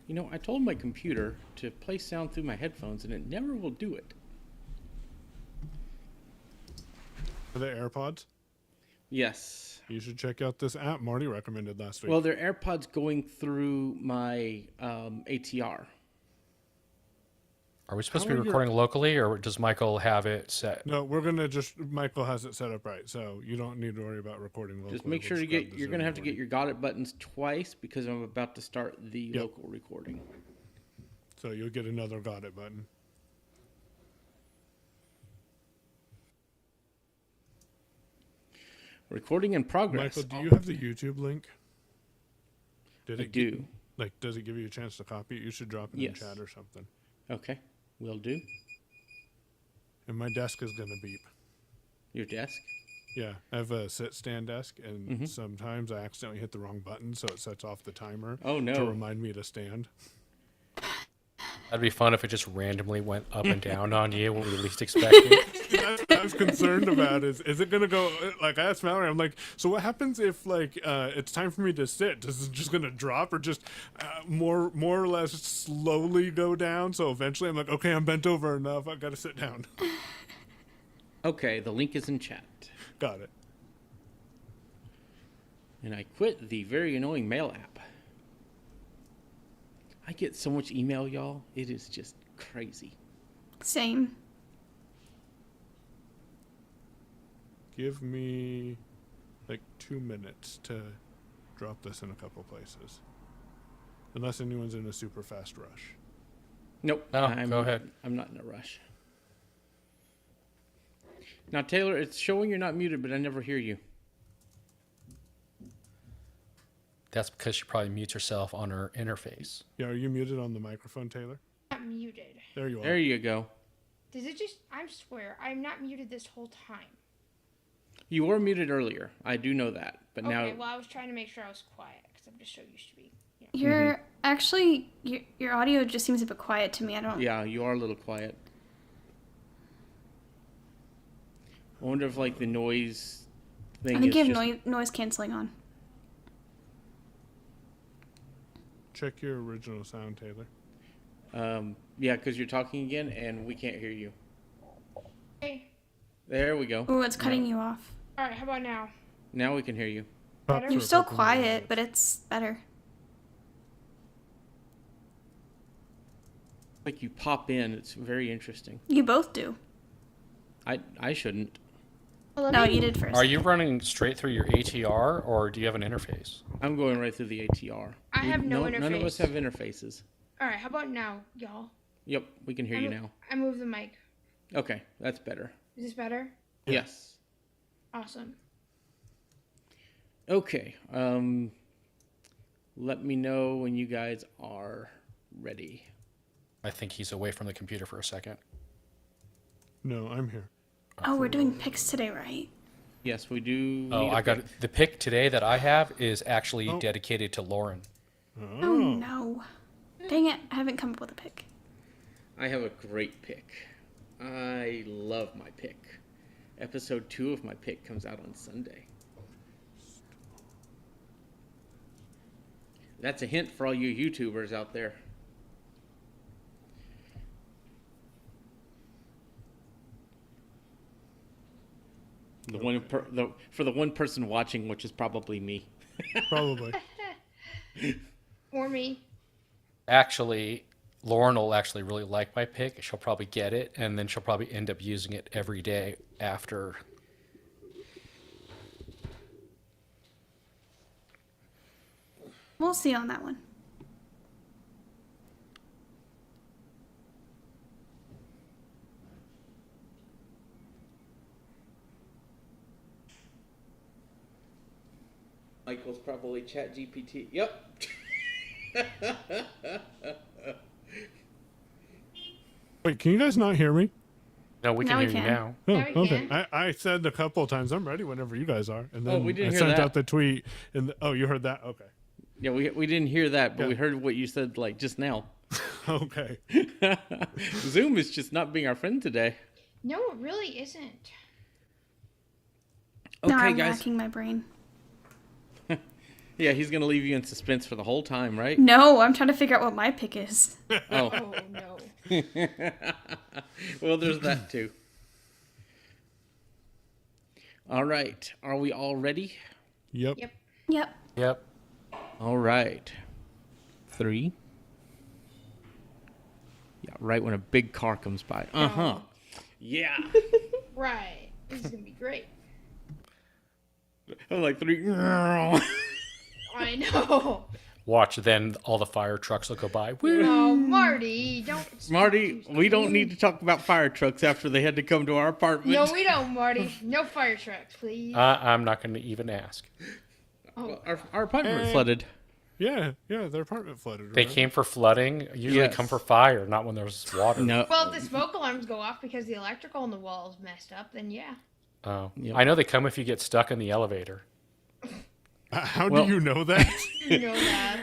You know, I told my computer to play sound through my headphones, and it never will do it. Are they AirPods? Yes. You should check out this app Marty recommended last week. Well, they're AirPods going through my ATR. Are we supposed to be recording locally, or does Michael have it set? No, Michael has it set up right, so you don't need to worry about recording locally. Just make sure you're going to have to get your got it buttons twice because I'm about to start the local recording. So you'll get another got it button. Recording in progress. Michael, do you have the YouTube link? I do. Does it give you a chance to copy it? You should drop it in chat or something. Okay, will do. And my desk is going to beep. Your desk? Yeah, I have a sit-stand desk, and sometimes I accidentally hit the wrong button, so it sets off the timer to remind me to stand. That'd be fun if it just randomly went up and down on you when we least expect it. That's what I was concerned about. Is it going to go, like, I asked Mallory, I'm like, so what happens if, like, it's time for me to sit? Is it just going to drop or just more or less slowly go down? So eventually I'm like, okay, I'm bent over enough. I've got to sit down. Okay, the link is in chat. Got it. And I quit the very annoying mail app. I get so much email, y'all. It is just crazy. Same. Give me like 2 minutes to drop this in a couple places. Unless anyone's in a super fast rush. Nope. No, go ahead. I'm not in a rush. Now, Taylor, it's showing you're not muted, but I never hear you. That's because she probably mutes herself on her interface. Yeah, are you muted on the microphone, Taylor? I'm muted. There you are. There you go. Does it just... I swear, I'm not muted this whole time. You were muted earlier. I do know that. But now... Okay, well, I was trying to make sure I was quiet, because I'm just so used to being... Yeah. You're actually... Your audio just seems a bit quiet to me. I don't... Yeah, you are a little quiet. I wonder if, like, the noise thing I think is you have noise canceling on. Check your original sound, Taylor. Yeah, because you're talking again, and we can't hear you. Hey. There we go. Oh, it's cutting you off. All right, how about now? Now we can hear you. Better? You're still quiet, but it's better. Like you pop in. It's very interesting. You both do. I shouldn't. Well, No, you did first. Are you running straight through your ATR, or do you have an interface? I'm going right through the ATR. I have no interface. None of us have interfaces. All right, how about now, y'all? Yep, we can hear you now. I moved the mic. Okay, that's better. Is this better? Yes. Awesome. Okay. Let me know when you guys are ready. I think he's away from the computer for a second. No, I'm here. Oh, we're doing picks today, right? Yes, we do. Oh, I got it. The pick today that I have is actually dedicated to Lauren. Oh, no. Dang it. I haven't come up with a pick. I have a great pick. I love my pick. Episode 2 of my pick comes out on Sunday. That's a hint for all you YouTubers out there. For the one person watching, which is probably me. Probably. Or me. Actually, Lauren will actually really like my pick. She'll probably get it, and then she'll probably end up using it every day after. We'll see on that one. Michael's probably Chat GPT. Yep. Wait, can you guys not hear me? No, we can Now we hear you can. now. Oh, Now we okay. can. I said a couple of times, I'm ready whenever you guys are. And then we didn't I hear sent that. out the tweet. And you heard that? Okay. Yeah, we didn't hear that, but Yeah. we heard what you said like just now. Okay. Zoom is just not being our friend today. No, it really isn't. Okay, Now I'm guys. racking my brain. Yeah, he's gonna leave you in suspense for the whole time, right? No, I'm trying to figure out what my pick is. Oh, Oh no. well, there's that too. All right, are we all ready? Yep. Yep. Yep. Yep. All right. 3. Yeah, right when a big car comes by. Uh-huh. Yeah. Right. This is gonna be great. I'm like 3. I know. Watch, then all the fire trucks will go by. Woo! Oh, Marty, don't. Marty, we don't need to talk about fire trucks after they had to come to our apartment. No, we don't, Marty. No fire trucks, please. I'm not going to even ask. Oh, Our apartment flooded. Yeah, their apartment flooded. They remember? came for flooding. Usually Yes. come for fire, not when there's water. No. well, if the smoke alarms go off because the electrical in the wall is messed up, then yeah. Oh. Yep. I know they come if you get stuck in the elevator. How Well- do you know that? You know that.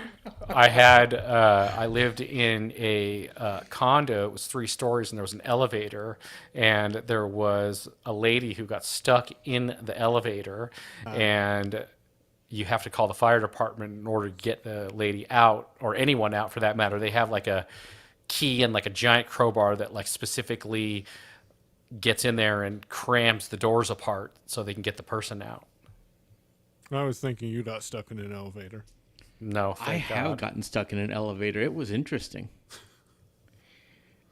I lived in a condo. It was 3 stories, and there was an elevator, and there was a lady who got stuck in the elevator, and you have to call the fire department in order to get the lady out, or anyone out for that matter. They have like a key and like a giant crowbar that like specifically gets in there and crams the doors apart so they can get the person out. I was thinking you got stuck in an elevator. No, I thank have God. gotten stuck in an elevator. It was interesting.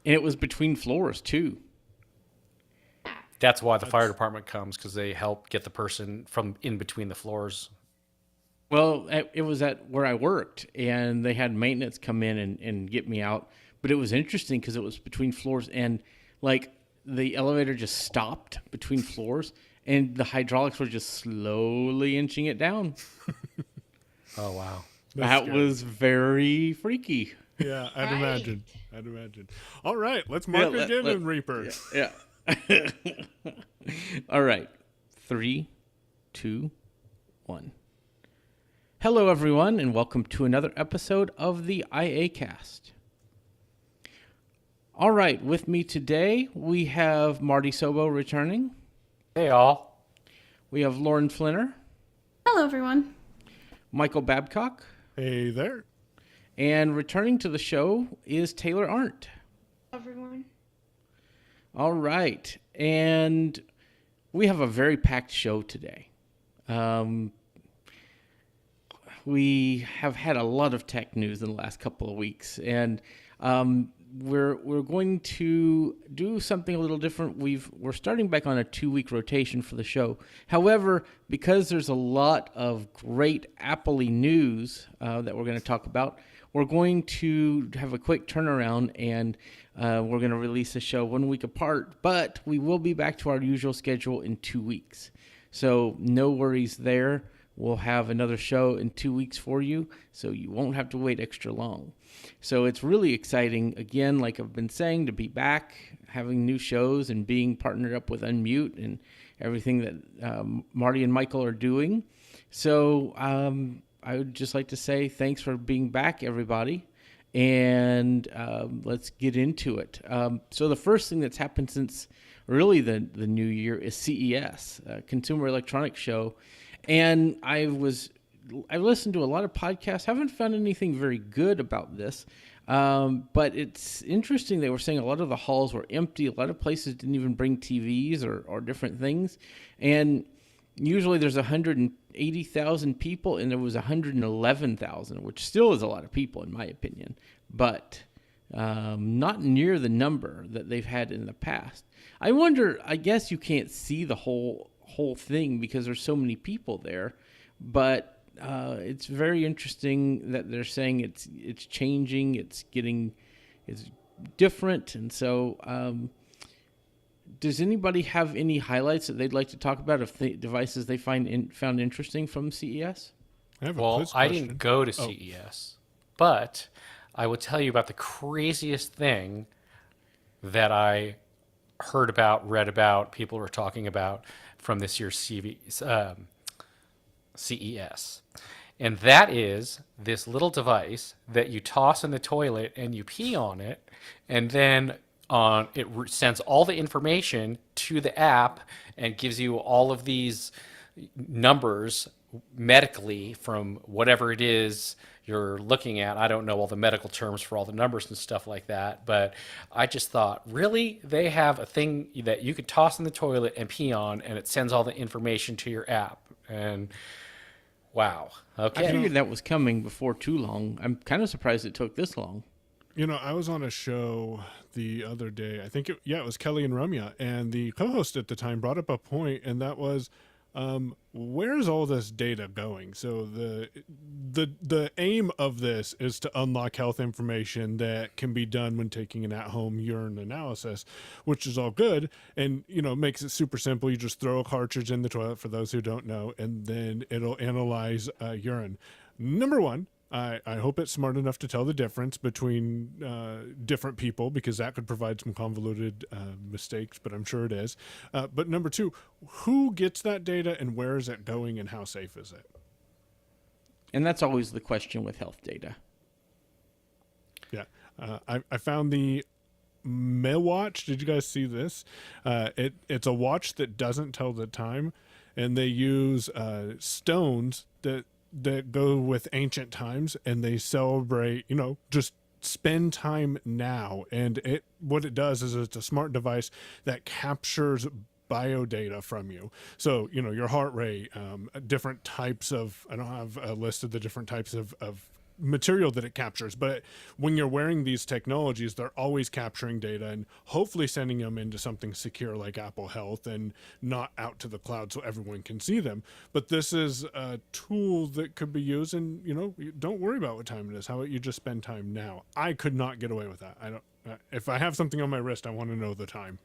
And it was between floors, too. That's why the fire department comes, because they help get the person from in between the floors. Well, it was at where I worked, and they had maintenance come in and get me out. But it was interesting because it was between floors, and like the elevator just stopped between floors, and the hydraulics were just slowly inching it down. Oh, wow. That was very freaky. Yeah, I'd Right. imagine. All right, let's mark Yeah, again let- in Reaper. Yeah. All right. 3, 2, 1. Hello, everyone, and welcome to another episode of the iACast. All right, with me today, we have Marty Sobo returning. Hey, all. We have Lauren Flinner, Hello, everyone. Michael Babcock, Hey there. and returning to the show is Taylor Arndt. Everyone. All right, and we have a very packed show today. We have had a lot of tech news in the last couple of weeks, and we're going to do something a little different. We're starting back on a 2-week rotation for the show. However, because there's a lot of great Apple-y news that we're going to talk about, we're going to have a quick turnaround, and we're going to release the show 1 week apart. But we will be back to our usual schedule in 2 weeks, so no worries there. We'll have another show in 2 weeks for you, so you won't have to wait extra long. So it's really exciting, again, like I've been saying, to be back, having new shows and being partnered up with Unmute and everything that Marty and Michael are doing. So I would just like to say thanks for being back, everybody, and let's get into it. So the first thing that's happened since really the new year is CES, Consumer Electronics Show. And I listened to a lot of podcasts, haven't found anything very good about this, but it's interesting. They were saying a lot of the halls were empty. A lot of places didn't even bring TVs or different things. And usually there's 180,000 people, and there was 111,000, which still is a lot of people in my opinion, but not near the number that they've had in the past. I wonder, I guess you can't see the whole thing because there's so many people there, but it's very interesting that they're saying it's changing, it's different. And so does anybody have any highlights that they'd like to talk about of devices they found interesting from CES? I have a Well, quiz I question. didn't go to CES, but I will tell you about the craziest thing that I heard about, read about, people were talking about from this year's CES. And that is this little device that you toss in the toilet and you pee on it, and then sends all the information to the app and gives you all of these numbers medically from whatever it is you're looking at. I don't know all the medical terms for all the numbers and stuff like that, but I just thought, really? They have a thing that you could toss in the toilet and pee on, and it sends all the information to your app. And wow. I Okay. figured that was coming before too long. I'm kind of surprised it took this long. You know, I was on a show the other day. I think it was Kelly and Ramya, and the co-host at the time brought up a point, and that was, where's all this data going? So the aim of this is to unlock health information that can be done when taking an at-home urine analysis, which is all good, and makes it super simple. You just throw a cartridge in the toilet, for those who don't know, and then it'll analyze urine. Number one, I hope it's smart enough to tell the difference between different people, because that could provide some convoluted mistakes, but I'm sure it is. But number two, who gets that data and where is it going and how safe is it? And that's always the question with health data. Yeah. I found the Mail Watch. Did you guys see this? It's a watch that doesn't tell the time, and they use stones that go with ancient times, and they celebrate, just spend time now. And what it does is it's a smart device that captures biodata from you. So, your heart rate, different types of, I don't have a list of the different types of material that it captures, but when you're wearing these technologies, they're always capturing data and hopefully sending them into something secure like Apple Health and not out to the cloud so everyone can see them. But this is a tool that could be used, and don't worry about what time it is. How about you just spend time now? I could not get away with that. I don't. If I have something on my wrist, I want to know the time.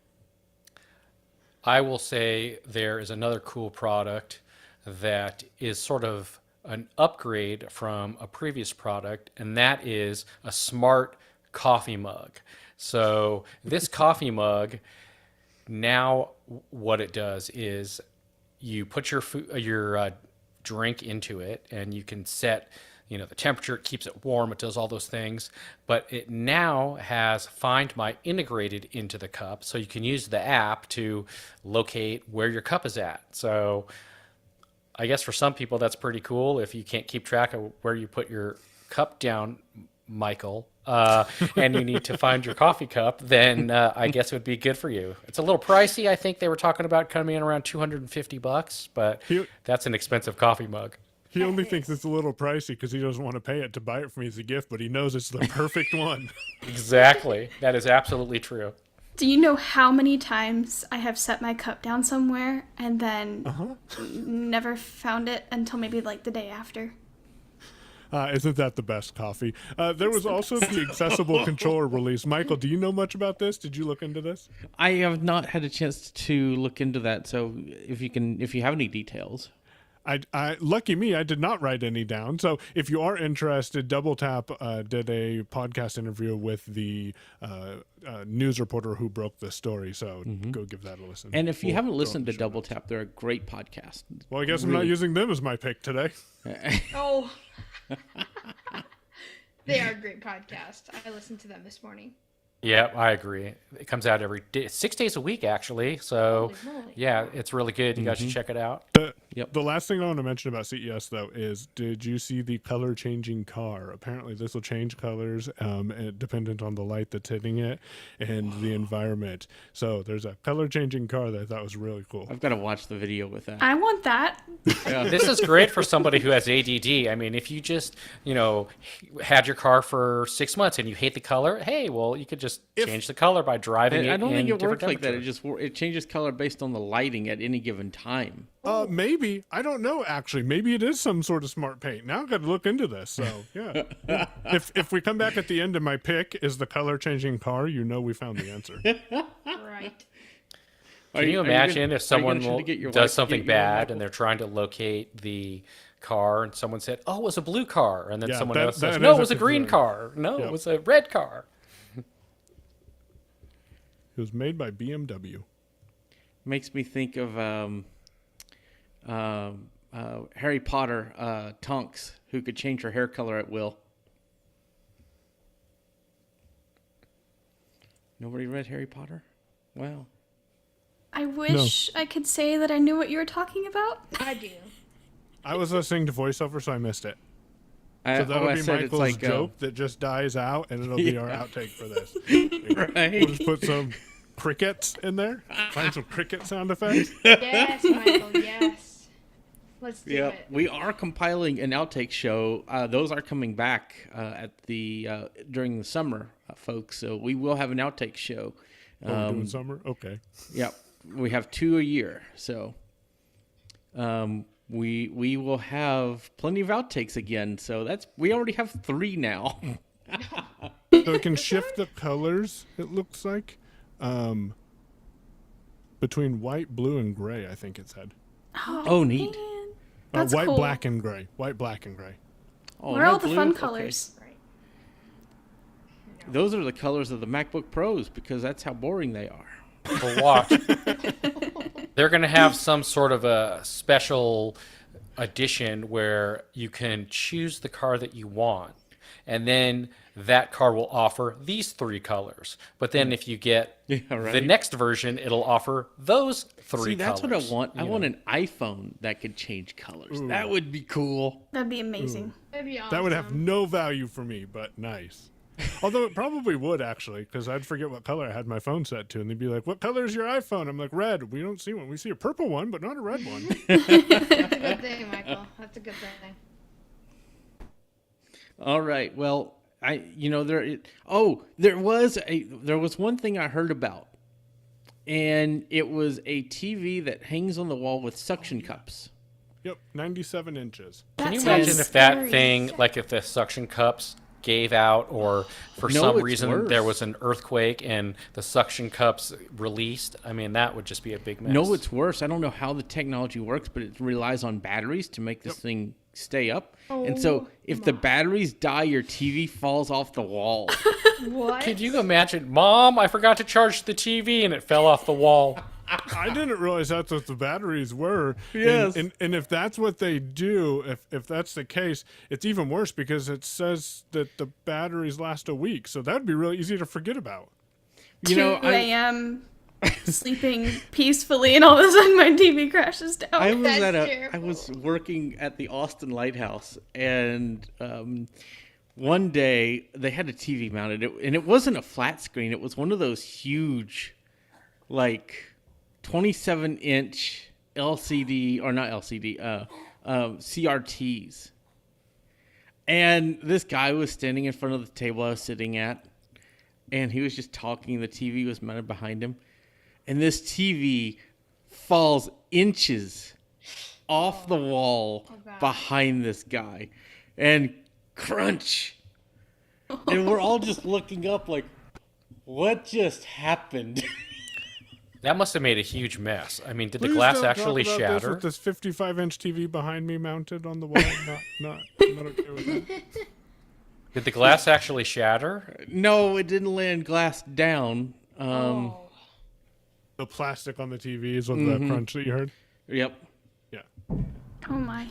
I will say there is another cool product that is sort of an upgrade from a previous product, and that is a smart coffee mug. So this coffee mug, now what it does is you put your drink into it, and you can set the temperature. It keeps it warm. It does all those things, but it now has Find My integrated into the cup, so you can use the app to locate where your cup is at. So I guess for some people that's pretty cool. If you can't keep track of where you put your cup down, Michael, and you need to find your coffee cup, then I guess it would be good for you. It's a little pricey. I think they were talking about coming in around $250, but that's an expensive coffee mug. He only thinks it's a little pricey because he doesn't want to pay it to buy it for me as a gift, but he knows it's the perfect one. Exactly. That is absolutely true. Do you know how many times I have set my cup down somewhere and then never found it until maybe like the day after? Isn't that the best coffee? There was also the accessible controller release. Michael, do you know much about this? Did you look into this? I have not had a chance to look into that. So if you have any details. I lucky me, I did not write any down. So if you are interested, Double Tap did a podcast interview with the news reporter who broke the story. So go give that a listen. And if you haven't listened to Double Tap, they're a great podcast. Well, I guess I'm not using them as my pick today. Oh. They are a great podcast. I listened to them this morning. Yeah, I agree. It comes out every day, 6 days a week, actually. So, Holy moly. yeah, it's really good. You guys should check it out. The last thing I want to mention about CES, though, is did you see the color changing car? Apparently, this will change colors dependent on the light that's hitting it and the environment. So there's a color changing car that I thought was really cool. I've got to watch the video with that. I want that. This is great for somebody who has ADD. I mean, if you just, had your car for 6 months and you hate the color, hey, well, you could just change the color by driving it. I don't in think it different works like that. temperatures. It changes color based on the lighting at any given time. Maybe. I don't know, actually. Maybe it is some sort of smart paint. Now I've got to look into this. So, yeah. If we come back at the end and my pick is the color changing car, we found the answer. Right. Can you imagine if someone does something bad and and they're trying to locate the car and someone said, oh, it was a blue car. And then someone else says, that no, is it was a a green concern. car. No, it was a red car. It was made by BMW. Makes me think of Harry Potter, Tonks, who could change her hair color at will. Nobody read Harry Potter? Wow. I wish I could say that I knew what you were talking about. I do. I was listening to voiceover, so I missed it. So that'll I be said it's Michael's like, joke that just dies out, and it'll be our Yeah. outtake for this. right? We'll just put some crickets in there. Find some cricket sound effects. Yes, Michael. Yes. Let's do Yeah, it. we are compiling an outtake show. Those are coming back at the during the summer, folks. So we will have an outtake show. Oh, we're doing summer? Okay. Yeah, we have 2 a year. So we will have plenty of outtakes again. So we already have 3 now. So it can shift the colors, it looks like, between white, blue, and gray, I think it said. Oh, neat. Man, that's White, cool. black, and gray. White, black, and gray. Oh, Where are no all the blue? fun Okay. colors? Right. Those are the colors of the MacBook Pros because that's how boring they are. But watch. They're going to have some sort of a special edition where you can choose the car that you want. And then that car will offer these 3 colors. But then if you get Yeah, the right. next version, it'll offer those 3 See, that's colors. what I want. I you want know. an iPhone that could change colors. That would be cool. That'd be amazing. That'd be awesome. That would have no value for me, but nice. Although it probably would, actually, because I'd forget what color I had my phone set to, and they'd be like, "What color is your iPhone?" I'm like, "Red." We don't see one. We see a purple one, but not a red one. That's a good thing, Michael. That's a good thing. All right. Well, there was one thing I heard about, and it was a TV that hangs on the wall with suction cups. Yep, 97 inches. Can you That imagine sounds if that scary. thing, like if the suction cups gave out or for No, some it's reason worse. there was an earthquake and the suction cups released? I mean, that would just be a big mess. No, it's worse. I don't know how the technology works, but it relies on batteries to make this thing stay up. And so if the batteries die, your TV falls off the wall. What? Could you imagine, Mom, I forgot to charge the TV and it fell off the wall? I didn't realize that's what the batteries were. Yes. And if that's what they do, if that's the case, it's even worse because it says that the batteries last a week. So that'd be really easy to forget about. 2 I a.m. sleeping peacefully, and all of a sudden my TV crashes down. I was That's I terrible. was working at the Austin Lighthouse, and one day they had a TV mounted, and it wasn't a flat screen. It was one of those huge, like 27-inch LCD or not LCD, CRTs. And this guy was standing in front of the table I was sitting at, and he was just talking. The TV was mounted behind him, and this TV falls inches off the wall God. behind this guy, and crunch. And we're all just looking up like, what just happened? That must have made a huge mess. I mean, did the Please glass don't talk actually about This shatter? with this 55-inch TV behind me mounted on the wall. not okay with that. Did the glass actually shatter? No, it didn't land glass down. Oh. The plastic on the TV is what the crunch that you heard. Yep. Yeah. Oh my.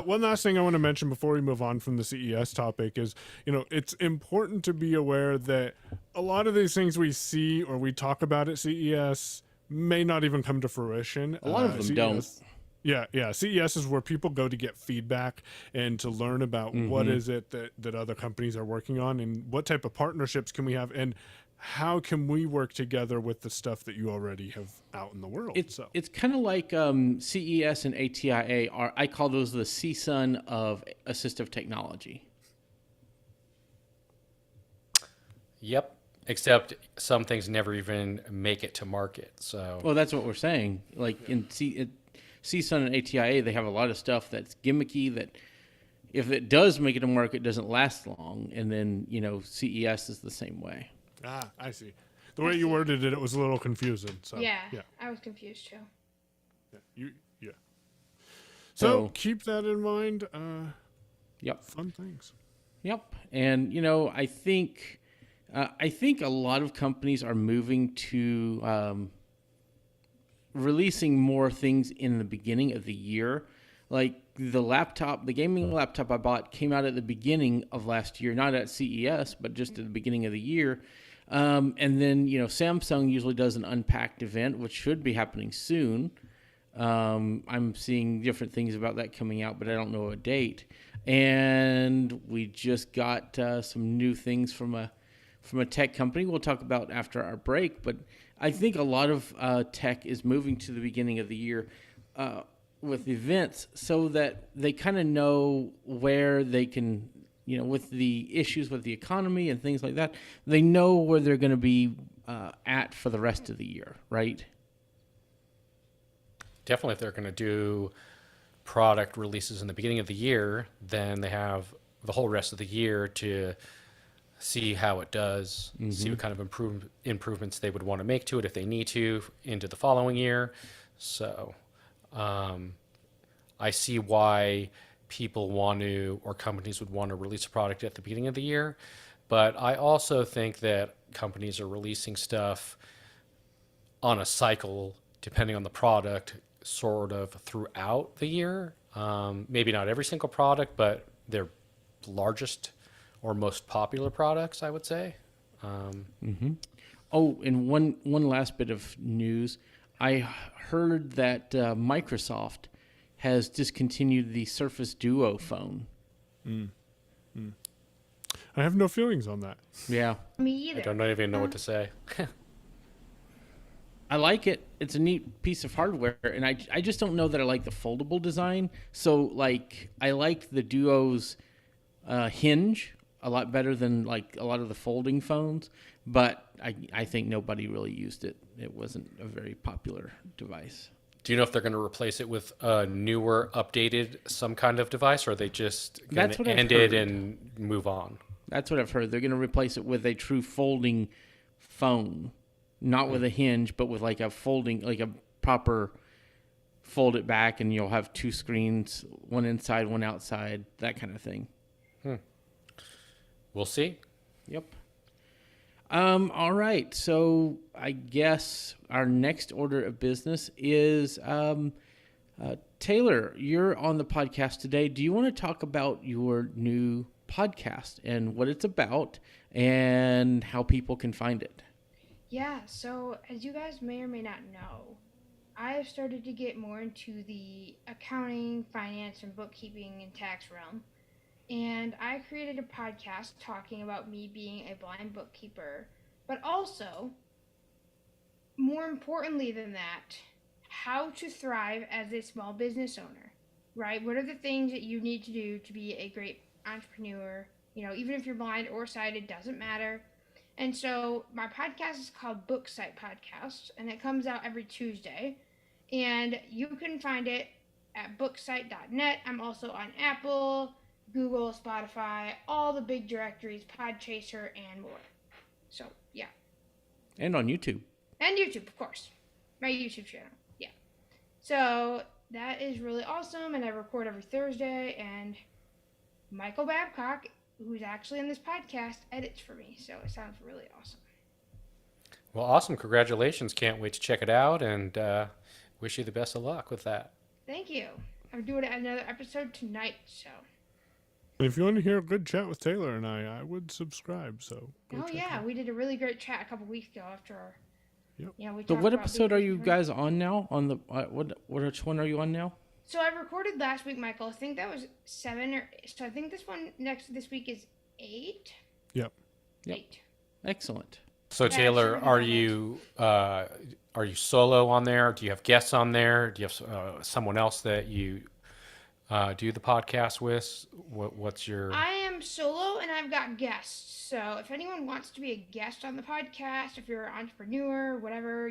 One last thing I want to mention before we move on from the CES topic is, it's important to be aware that a lot of these things we see or we talk about at CES may not even come to fruition. A lot of them CES don't. Yeah. CES is where people go to get feedback and to learn about what is it that other companies are working on and what type of partnerships can we have and how can we work together with the stuff that you already have out in the world. It's kind of like CES and ATIA are. I call those the CSUN of assistive technology. Yep. Except some things never even make it to market. So Well, that's what we're saying. Like in CSUN and ATIA, they have a lot of stuff that's gimmicky that if it does make it to market, it doesn't last long. And then, CES is the same way. I see. The way you worded it, it was a little confusing. So Yeah, yeah. I was confused too. Yeah. So So- keep that in mind. Yep. Fun things. Yep. And I think a lot of companies are moving to releasing more things in the beginning of the year. Like the gaming laptop I bought came out at the beginning of last year, not at CES, but just at the beginning of the year. And then Samsung usually does an Unpacked event, which should be happening soon. I'm seeing different things about that coming out, but I don't know a date. And we just got some new things from a tech company we'll talk about after our break. But I think a lot of tech is moving to the beginning of the year with events so that they kind of know where they can, with the issues with the economy and things like that, they know where they're going to be at for the rest of the year, right? Definitely, if they're going to do product releases in the beginning of the year, then they have the whole rest of the year to see how it does, see what kind of improvements they would want to make to it if they need to into the following year. So I see why people want to, or companies would want to release a product at the beginning of the year. But I also think that companies are releasing stuff on a cycle, depending on the product, sort of throughout the year. Maybe not every single product, but their largest or most popular products, I would say. Oh, and one last bit of news. I heard that Microsoft has discontinued the Surface Duo phone. I have no feelings on that. Yeah. Me I either. don't even know what to say. I like it. It's a neat piece of hardware, and I just don't know that I like the foldable design. So, I like the Duo's hinge a lot better than, a lot of the folding phones, but I think nobody really used it. It wasn't a very popular device. Do you know if they're going to replace it with a newer, updated, some kind of device, or are they just going That's to what I've end it heard. and move on? That's what I've heard. They're going to replace it with a true folding phone, not with a hinge, but with a folding, a proper fold it back, and you'll have two screens, one inside, one outside, that kind of thing. We'll see. Yep. All right. So I guess our next order of business is Taylor, you're on the podcast today. Do you want to talk about your new podcast and what it's about and how people can find it? Yeah, so as you guys may or may not know, I have started to get more into the accounting, finance, and bookkeeping and tax realm. And I created a podcast talking about me being a blind bookkeeper, but also, more importantly than that, how to thrive as a small business owner, right? What are the things that you need to do to be a great entrepreneur? Even if you're blind or sighted, doesn't matter. And so my podcast is called Book Site Podcast, and it comes out every Tuesday. And you can find it at booksite.net. I'm also on Apple, Google, Spotify, all the big directories, Podchaser, and more. So, yeah. And on YouTube. And YouTube, of course. My YouTube channel. Yeah. So, that is really awesome, and I record every Thursday, and Michael Babcock, who's actually in this podcast, edits for me. So, it sounds really awesome. Well, awesome. Congratulations. Can't wait to check it out, and wish you the best of luck with that. Thank you. I'm doing another episode tonight, so. And if you want to hear a good chat with Taylor and I would subscribe. So. Oh yeah, we did a really great chat a couple weeks ago after our. Yep. We So talked what about episode are you being- guys on now? On the which one are you on now? So I recorded last week, Michael. I think that was 7 or so. I think this week is 8. Yep. Yep. 8. Excellent. So, Yeah, Taylor, sure, are you solo on there? Do you have guests on there? Do you have someone else that you do the podcast with? What's your... I am solo and I've got guests. So if anyone wants to be a guest on the podcast, if you're an entrepreneur, whatever,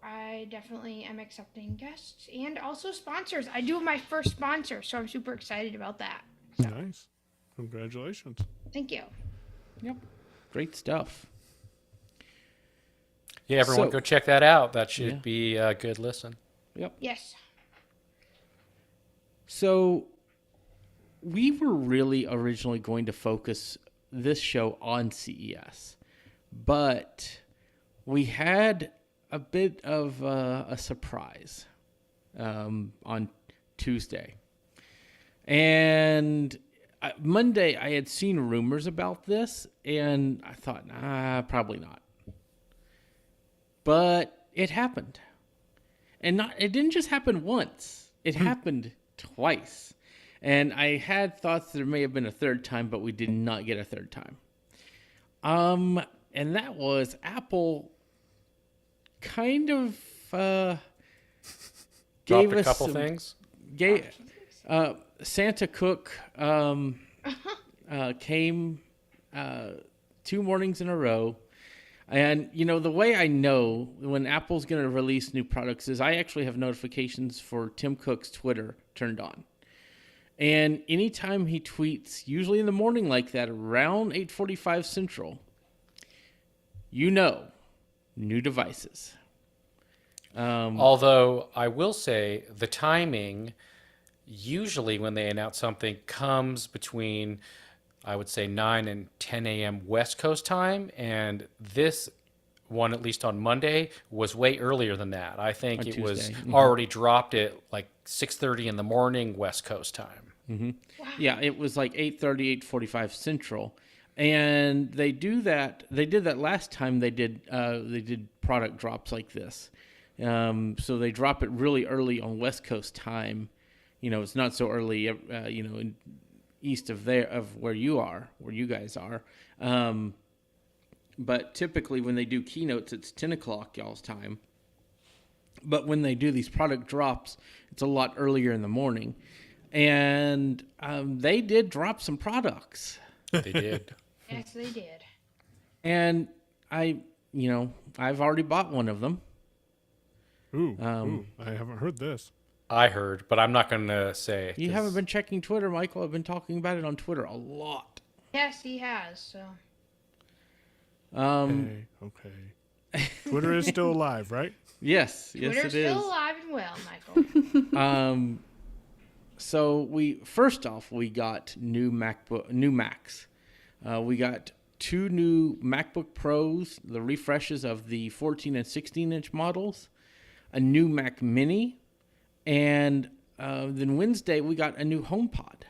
I definitely am accepting guests and also sponsors. I do have my first sponsor, so I'm super excited about that. So, Nice. Congratulations. thank you. Yep. Great stuff. Yeah, everyone So- go check that out. That should Yeah. be a good listen. Yep. Yes. So we were really originally going to focus this show on CES, but we had a bit of a surprise on Tuesday. And Monday, I had seen rumors about this, and I thought, probably not. But it happened. and not it didn't just happen once. It happened twice. And I had thoughts there may have been a third time, but we did not get a third time. And that was Apple kind of gave Dropped a us couple some, things. Santa Cook came 2 mornings in a row. And, the way I know when Apple's going to release new products is I actually have notifications for Tim Cook's Twitter turned on. And anytime he tweets, usually in the morning like that, around 8:45 Central, new devices. Although I will say the timing, usually when they announce something, comes between, I would say, 9 and 10 a.m. West Coast time. And this one, at least on Monday, was way earlier than that. I think On it was Tuesday. Mm-hmm. already dropped at like 6:30 in the morning West Coast time. Mm-hmm. Wow. Yeah, it was like 8:30, 8:45 Central. And they do that. They did that last time they did product drops like this. So they drop it really early on West Coast time. It's not so early, in east of where you guys are. But typically when they do keynotes, it's 10 o'clock y'all's time. But when they do these product drops, it's a lot earlier in the morning. And they did drop some products. They did. Yes, they did. And I've already bought one of them. Ooh, I haven't heard this. I heard, but I'm not going to say. You haven't been checking Twitter, Michael. I've been talking about it on Twitter a lot. Yes, he has. So. Okay. Twitter is still alive, right? Yes, Twitter's it is. still alive and well, Michael. So we got new Macs. We got 2 new MacBook Pros, the refreshes of the 14 and 16-inch models, a new Mac Mini, and then Wednesday we got a new HomePod.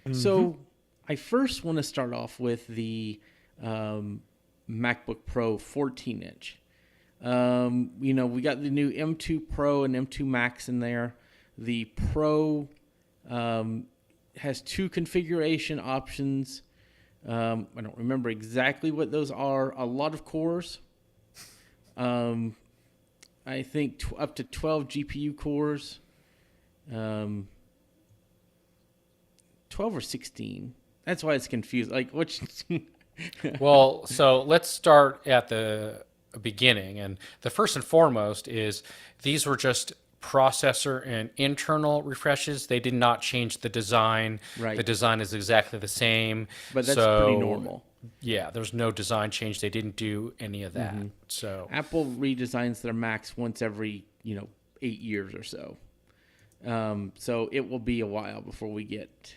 Mm-hmm. So I first want to start off with the MacBook Pro 14-inch. We got the new M2 Pro and M2 Max in there. The Pro has 2 configuration options. I don't remember exactly what those are. A lot of cores. I think up to 12 GPU cores. 12 or 16. That's why it's confused. Like, which... Well, so let's start at the beginning. And the first and foremost is these were just processor and internal refreshes. They did not change the design. Right. The design is exactly the same. But that's pretty normal. Yeah, there's no design change. They didn't do any of that. Mm-hmm. So Apple redesigns their Macs once every 8 years or so. So it will be a while before we get.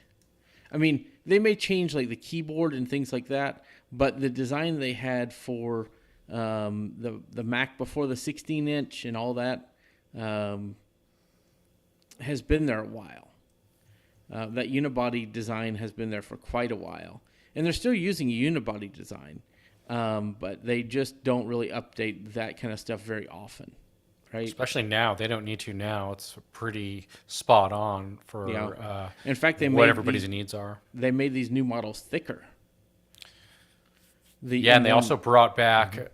I mean, they may change like the keyboard and things like that, but the design they had for the Mac before the 16-inch and all that has been there a while. That unibody design has been there for quite a while. And they're still using a unibody design, but they just don't really update that kind of stuff very often, right? especially now, they don't need to now. It's pretty spot on for In fact, they what made everybody's needs are. They made these new models thicker. And they also brought back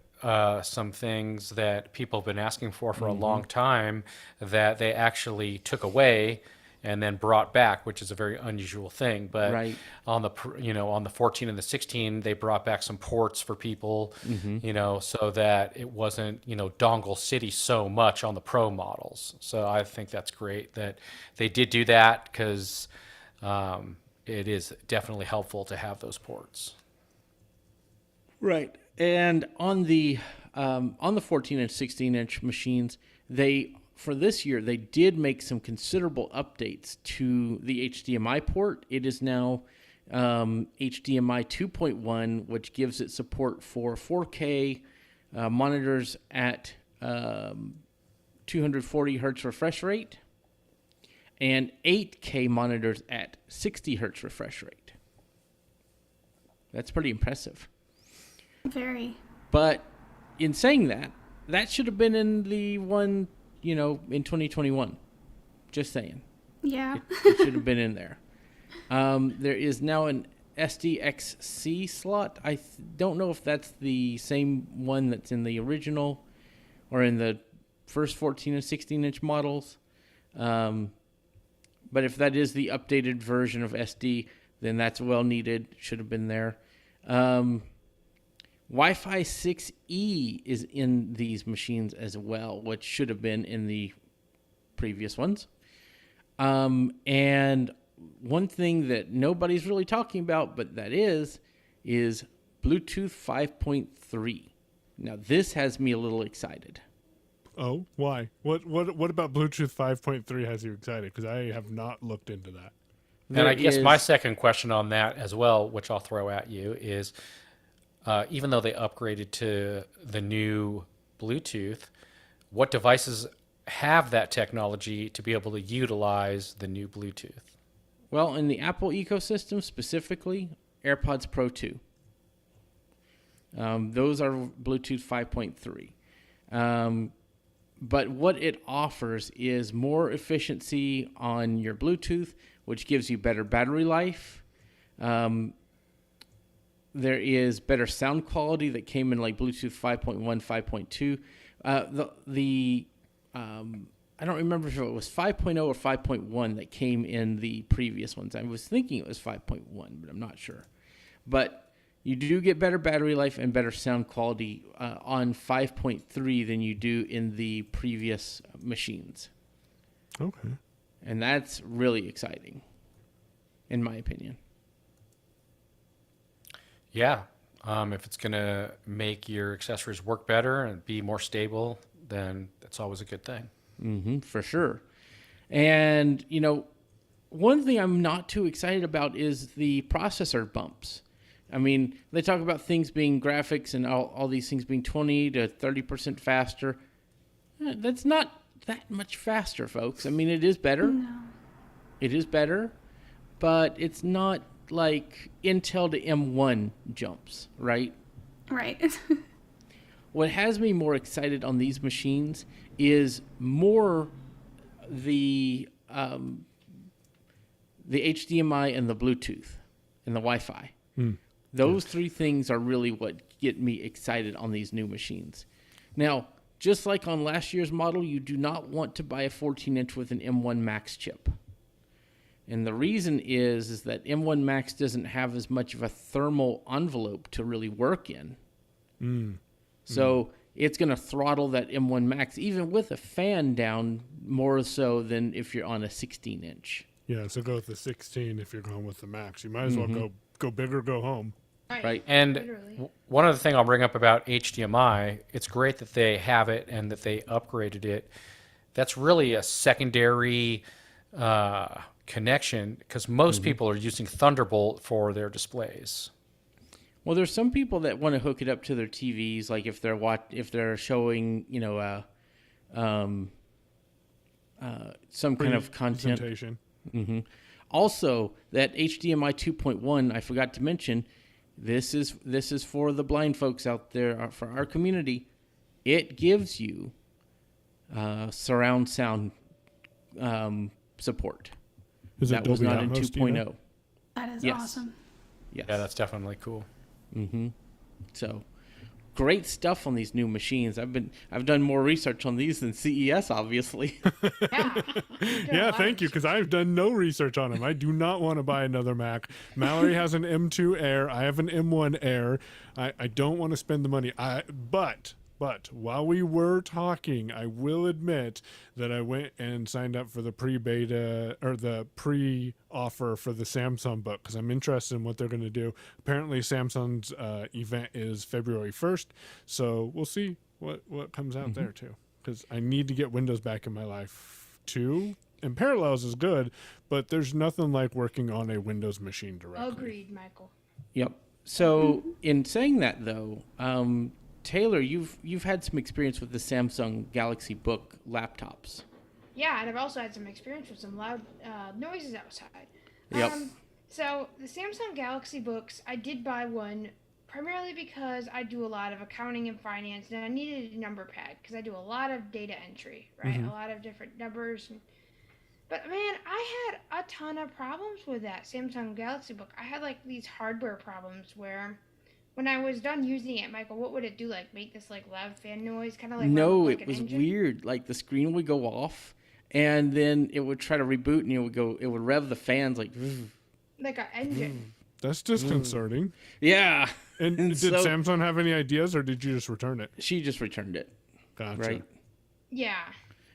some things that people have been asking for a long time that they actually took away and then brought back, which is a very unusual thing. But Right. on the 14 and the 16, they brought back some ports for people, so that it wasn't dongle city so much on the Pro models. So I think that's great that they did do that because it is definitely helpful to have those ports. Right. And on the 14 and 16-inch machines, for this year, they did make some considerable updates to the HDMI port. It is now HDMI 2.1, which gives it support for 4K monitors at 240 hertz refresh rate and 8K monitors at 60 hertz refresh rate. That's pretty impressive. Very. But in saying that, that should have been in the in 2021. Just saying. Yeah. It should have been in there. There is now an SDXC slot. I don't know if that's the same one that's in the original or in the first 14 and 16-inch models. But if that is the updated version of SD, then that's well needed. Should have been there. Wi-Fi 6E is in these machines as well, which should have been in the previous ones. And one thing that nobody's really talking about, but that is Bluetooth 5.3. Now, this has me a little excited. Oh, why? What about Bluetooth 5.3 has you excited? Because I have not looked into that. And I guess my second question on that as well, which I'll throw at you, is even though they upgraded to the new Bluetooth, what devices have that technology to be able to utilize the new Bluetooth? Well, in the Apple ecosystem specifically, AirPods Pro 2. Those are Bluetooth 5.3. But what it offers is more efficiency on your Bluetooth, which gives you better battery life. There is better sound quality that came in like Bluetooth 5.1, 5.2. I don't remember if it was 5.0 or 5.1 that came in the previous ones. I was thinking it was 5.1, but I'm not sure. But you do get better battery life and better sound quality on 5.3 than you do in the previous machines. Okay. And that's really exciting, in my opinion. Yeah. If it's going to make your accessories work better and be more stable, then that's always a good thing. Mm-hmm, for sure. And, one thing I'm not too excited about is the processor bumps. I mean, they talk about things being graphics and all these things being 20 to 30% faster. That's not that much faster, folks. I mean, it is better. No. It is better, but it's not like Intel to M1 jumps, right? Right. What has me more excited on these machines is more the HDMI and the Bluetooth and the Wi-Fi. Those three things are really what get me excited on these new machines. Now, just like on last year's model, you do not want to buy a 14-inch with an M1 Max chip. And the reason is that M1 Max doesn't have as much of a thermal envelope to really work in. So it's going to throttle that M1 Max, even with a fan down, more so than if you're on a 16-inch. Yeah, so go with the 16 if you're going with the Max. You might as well go big or go home. Right. And Literally. one other thing I'll bring up about HDMI, it's great that they have it and that they upgraded it. That's really a secondary connection because most people are using Thunderbolt for their displays. Well, there's some people that want to hook it up to their TVs, like if they're showing, some kind of content. Presentation. Also, that HDMI 2.1, I forgot to mention, this is for the blind folks out there, for our community. It gives you surround sound support. Is it That was Dolby not in Atmos, do you know? 2.0. That is Yes. awesome. Yes. Yeah, that's definitely cool. So, great stuff on these new machines. I've done more research on these than CES, obviously. Yeah. Yeah, thank you, because I've done no research on them. I do not want to buy another Mac. Mallory has an M2 Air. I have an M1 Air. I don't want to spend the money. But while we were talking, I will admit that I went and signed up for the pre-beta or the pre-offer for the Samsung book because I'm interested in what they're going to do. Apparently, Samsung's event is February 1st, so we'll see what comes out there too. Because I need to get Windows back in my life too. And Parallels is good, but there's nothing like working on a Windows machine directly. Agreed, Michael. Yep. So, in saying that, though, Taylor, you've had some experience with the Samsung Galaxy Book laptops. Yeah, and I've also had some experience with some loud noises outside. Yep. So the Samsung Galaxy Books, I did buy one primarily because I do a lot of accounting and finance, and I needed a number pad because I do a lot of data entry, right? A lot of different numbers. But man, I had a ton of problems with that Samsung Galaxy Book. I had like these hardware problems where when I was done using it, Michael, what would it do? Like make this like loud fan noise, kind of like rev up No, like it an was engine? weird. Like the screen would go off, and then it would try to reboot, and it would rev the fans like, Like an engine. That's disconcerting. yeah. And did so Samsung have any ideas, or did you just return it? she just returned it, Gotcha. right? Yeah.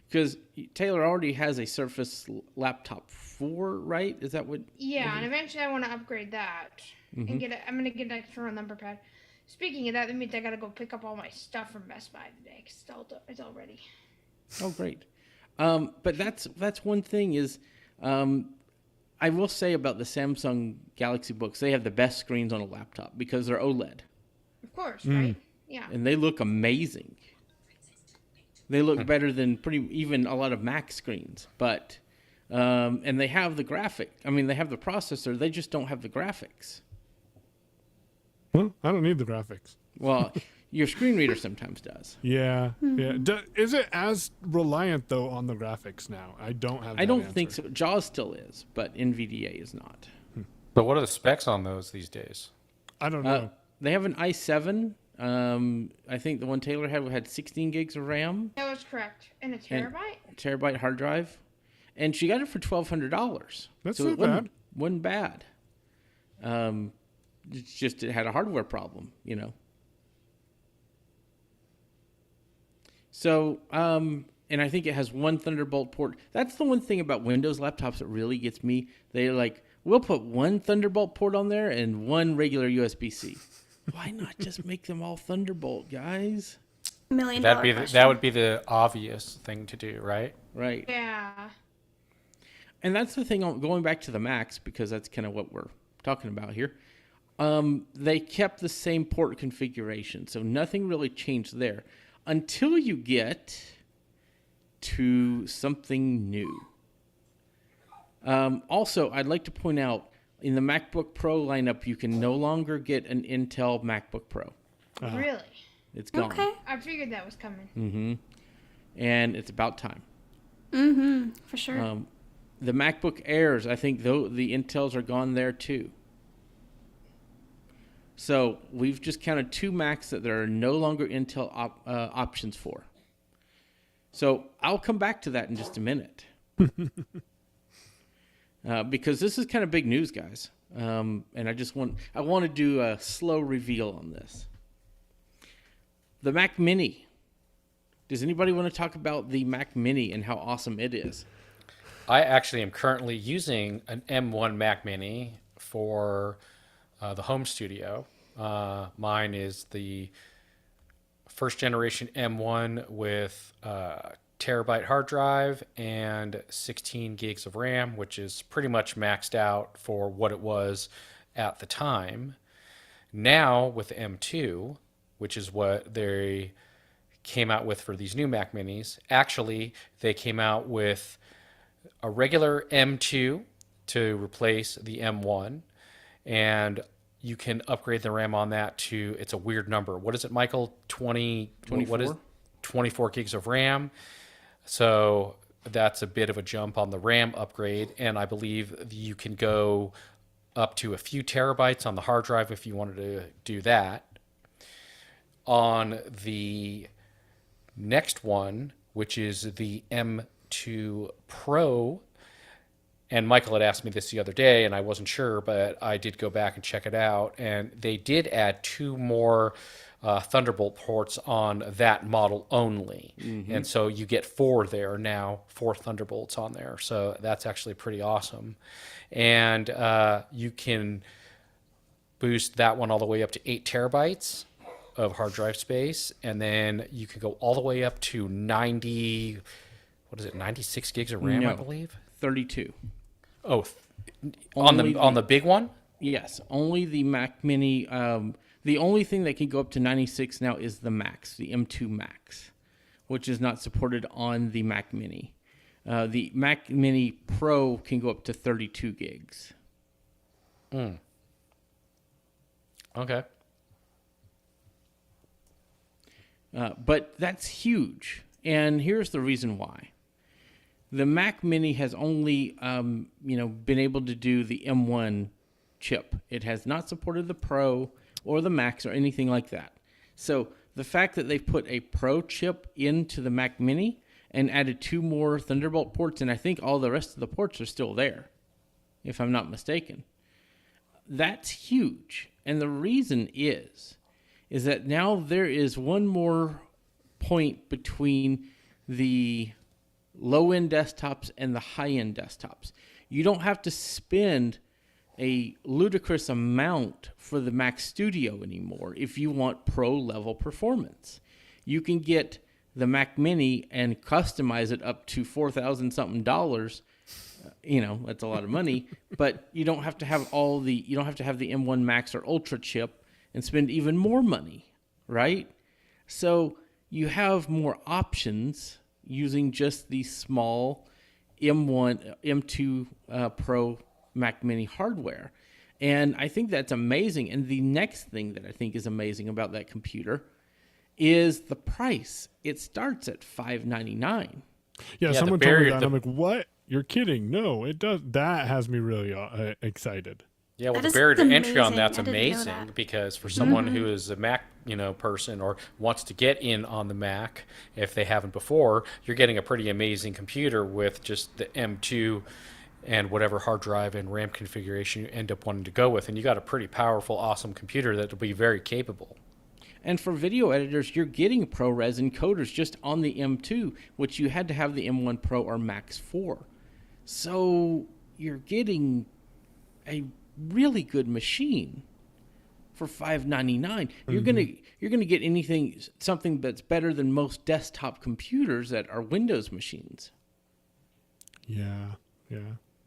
Because Taylor already has a Surface Laptop 4, right? Is that what? Yeah, and eventually I want to upgrade that and get it. I'm gonna get an external number pad. Speaking of that, that means I gotta go pick up all my stuff from Best Buy today because it's all ready. Oh, great. But that's one thing is, I will say about the Samsung Galaxy Books, they have the best screens on a laptop because they're OLED, Of course, right? Yeah. and they look amazing. They look better than even a lot of Mac screens, but and they have the graphic. I mean, they have the processor. They just don't have the graphics. Well, I don't need the graphics. Well, your screen reader sometimes does. Yeah, yeah. Is it as reliant though on the graphics now? I don't have. I don't answer. think so. JAWS still is, but NVDA is not. But what are the specs on those these days? I don't know. They have an i7. I think the one Taylor had 16 gigs of RAM, That was correct. And a terabyte? terabyte hard drive, and she got it for $1,200. That's so not it bad. Wasn't bad. It's just it had a hardware problem, So, and I think it has one Thunderbolt port. That's the one thing about Windows laptops that really gets me. They're like, we'll put one Thunderbolt port on there and one regular USB-C. Why not just make them all Thunderbolt, guys? $1 million question. That would be the obvious thing to do, right? Right. Yeah. And that's the thing, going back to the Macs, because that's kind of what we're talking about here. They kept the same port configuration, so nothing really changed there until you get to something new. Also, I'd like to point out, in the MacBook Pro lineup, you can no longer get an Intel MacBook Pro. Really? It's gone. Okay. I figured that was coming. And it's about time. For sure. The MacBook Airs, I think the Intels are gone there too. So we've just counted 2 Macs that there are no longer Intel options for. So I'll come back to that in just a minute. Because this is kind of big news, guys. And I want to do a slow reveal on this. The Mac Mini. Does anybody want to talk about the Mac Mini and how awesome it is? I actually am currently using an M1 Mac Mini for the home studio. Mine is the first generation M1 with terabyte hard drive and 16 gigs of RAM, which is pretty much maxed out for what it was at the time. Now with the M2, which is what they came out with for these new Mac Minis, actually they came out with a regular M2 to replace the M1, and you can upgrade the RAM on that to, it's a weird number. What is it, Michael? 24? What is 24 gigs of RAM. So that's a bit of a jump on the RAM upgrade, and I believe you can go up to a few terabytes on the hard drive if you wanted to do that. On the next one, which is the M2 Pro, and Michael had asked me this the other day, and I wasn't sure, but I did go back and check it out, and they did add 2 more Thunderbolt ports on that model only. And so you get 4 there now, 4 Thunderbolts on there. So that's actually pretty awesome. And you can boost that one all the way up to 8 terabytes of hard drive space. And then you can go all the way up to 96 gigs of RAM, I No. believe? 32. Oh, on the big one? Yes, only the Mac Mini. The only thing that can go up to 96 now is the Max, the M2 Max, which is not supported on the Mac Mini. The Mac Mini Pro can go up to 32 gigs. Okay. But that's huge. And here's the reason why. The Mac Mini has only, been able to do the M1 chip. It has not supported the Pro or the Max or anything like that. So the fact that they've put a Pro chip into the Mac Mini and added 2 more Thunderbolt ports, and I think all the rest of the ports are still there, if I'm not mistaken. That's huge. And the reason is that now there is one more point between the low-end desktops and the high-end desktops. You don't have to spend a ludicrous amount for the Mac Studio anymore if you want pro-level performance. You can get the Mac Mini and customize it up to $4,000-something. That's a lot of money, but you don't have to have you don't have to have the M1 Max or Ultra chip and spend even more money, right? So you have more options using just the small M1, M2 Pro Mac Mini hardware. And I think that's amazing. And the next thing that I think is amazing about that computer is the price. It starts at $599. Yeah, the someone told me barrier- that. the- I'm like, what? You're kidding? No, it does. That has me really excited. Yeah, well, That the is barrier to entry on amazing. that's I didn't know amazing that. because for someone who is a Mac, person or wants to get in on the Mac, if they haven't before, you're getting a pretty amazing computer with just the M2 and whatever hard drive and RAM configuration you end up wanting to go with, and you got a pretty powerful, awesome computer that will be very capable. And for video editors, you're getting ProRes encoders just on the M2, which you had to have the M1 Pro or Max for. So you're getting a really good machine for $599. You're gonna get something that's better than most desktop computers that are Windows machines. Yeah.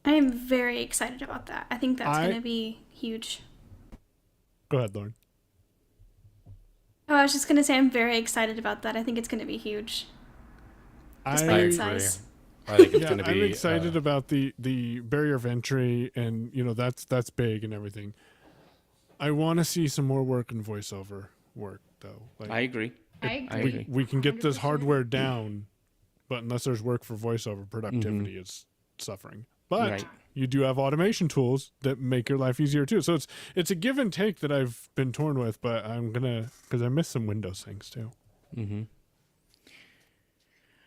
I am very excited about that. I think that's I- going to be huge. Go ahead, Lauren. Oh, I was just going to say I'm very excited about that. I think it's going to be huge. Despite I its agree. size. I think it's Yeah, going to be. I'm excited about the barrier of entry, and that's big and everything. I want to see some more work in voiceover work, though. Like, I agree. I I agree. agree. we can get this 100%. hardware down, but unless there's work for voiceover, productivity is suffering. But Right. you do have automation tools that make your life easier too. So it's a give and take that I've been torn with, but I'm gonna, because I miss some Windows things too.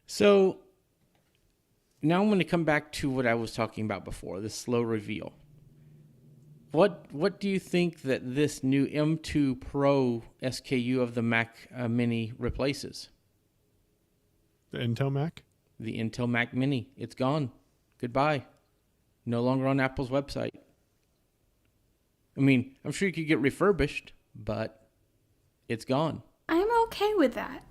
So now I'm going to come back to what I was talking about before, the slow reveal. What do you think that this new M2 Pro SKU of the Mac Mini replaces? The Intel Mac. The Intel Mac Mini. It's gone. Goodbye. No longer on Apple's website. I mean, I'm sure you could get refurbished, but it's gone. I'm okay with that.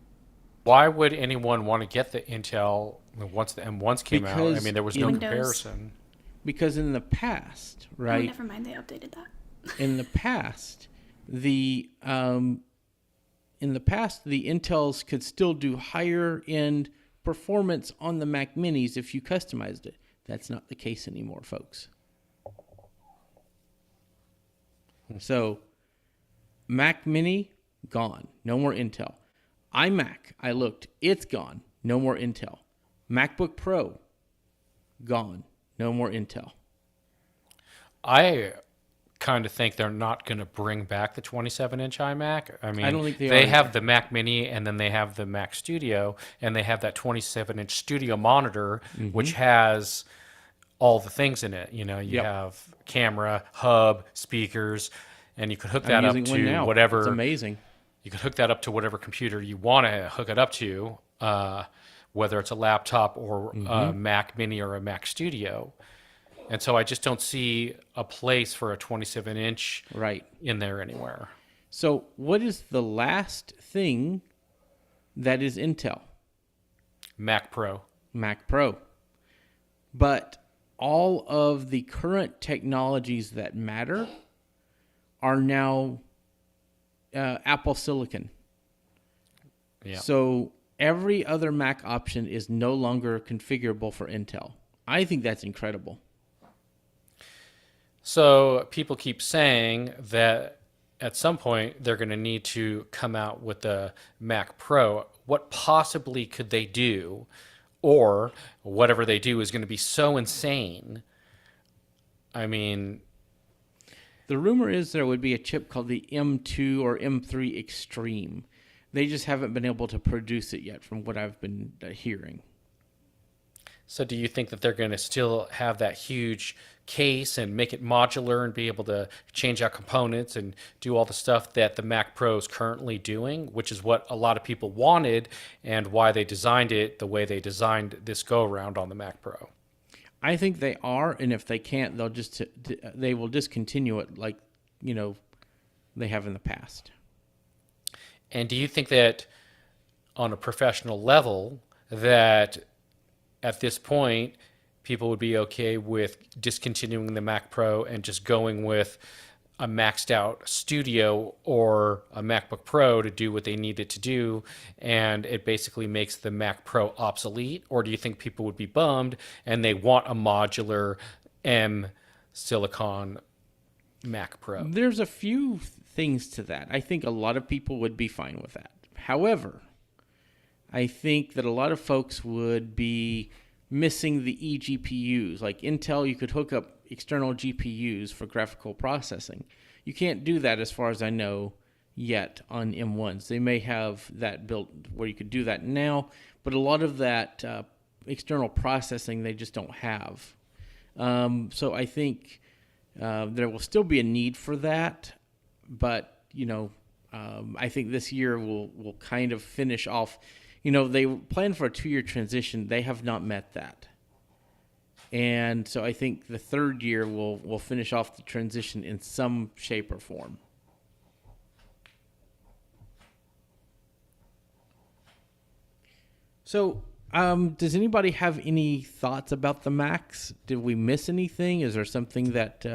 Why would anyone want to get the Intel once the M1s came out? I Because mean, there was no in- Windows. comparison. Because in the past, Oh, right? never mind. They updated that. In the past, the Intels could still do higher end performance on the Mac Minis if you customized it. That's not the case anymore, folks. So, Mac Mini gone, no more Intel. iMac, I looked, it's gone, no more Intel. MacBook Pro gone, no more Intel. I kind of think they're not going to bring back the 27-inch iMac. I mean, I don't think they are have either. the Mac Mini, and then they have the Mac Studio, and they have that 27-inch Studio monitor, Mm-hmm. which has all the things in it. You Yep. have camera, hub, speakers, and you could hook I'm that up using one to now. whatever. It's amazing. You could hook that up to whatever computer you want to hook it up to, whether it's a laptop or a Mac Mini or a Mac Studio. And so I just don't see a place for a 27-inch Right. in there anywhere. So, what is the last thing that is Intel? Mac Pro. Mac Pro. But all of the current technologies that matter are now Apple Silicon. Yeah. So every other Mac option is no longer configurable for Intel. I think that's incredible. So people keep saying that at some point they're going to need to come out with the Mac Pro. What possibly could they do? Or whatever they do is going to be so insane. I mean, The rumor is there would be a chip called the M2 or M3 Extreme. They just haven't been able to produce it yet, from what I've been hearing. so do you think that they're going to still have that huge case and make it modular and be able to change out components and do all the stuff that the Mac Pro is currently doing, which is what a lot of people wanted and why they designed it the way they designed this go around on the Mac Pro? I think they are, and if they can't, they will discontinue it like, they have in the past. And do you think that on a professional level that at this point people would be okay with discontinuing the Mac Pro and just going with a maxed out Studio or a MacBook Pro to do what they need it to do, and it basically makes the Mac Pro obsolete? Or do you think people would be bummed and they want a modular M silicon Mac Pro? There's a few things to that. I think a lot of people would be fine with that. However, I think that a lot of folks would be missing the eGPUs. Like Intel, you could hook up external GPUs for graphical processing. You can't do that, as far as I know, yet on M1s. They may have that built where you could do that now, but a lot of that external processing they just don't have. So I think there will still be a need for that, but I think this year will kind of finish off. They planned for a 2-year transition. They have not met that. And so I think the third year will finish off the transition in some shape or form. So, does anybody have any thoughts about the Macs? Did we miss anything? Is there something that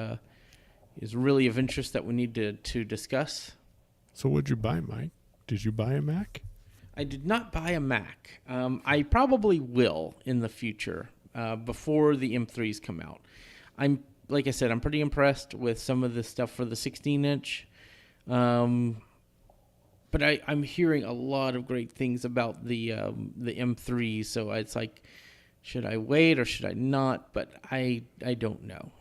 is really of interest that we need to discuss? So what'd you buy, Mike? Did you buy a Mac? I did not buy a Mac. I probably will in the future, before the M3s come out. Like I said, I'm pretty impressed with some of the stuff for the 16-inch. But I'm hearing a lot of great things about the M3, so it's like, should I wait or should I not? But I don't know.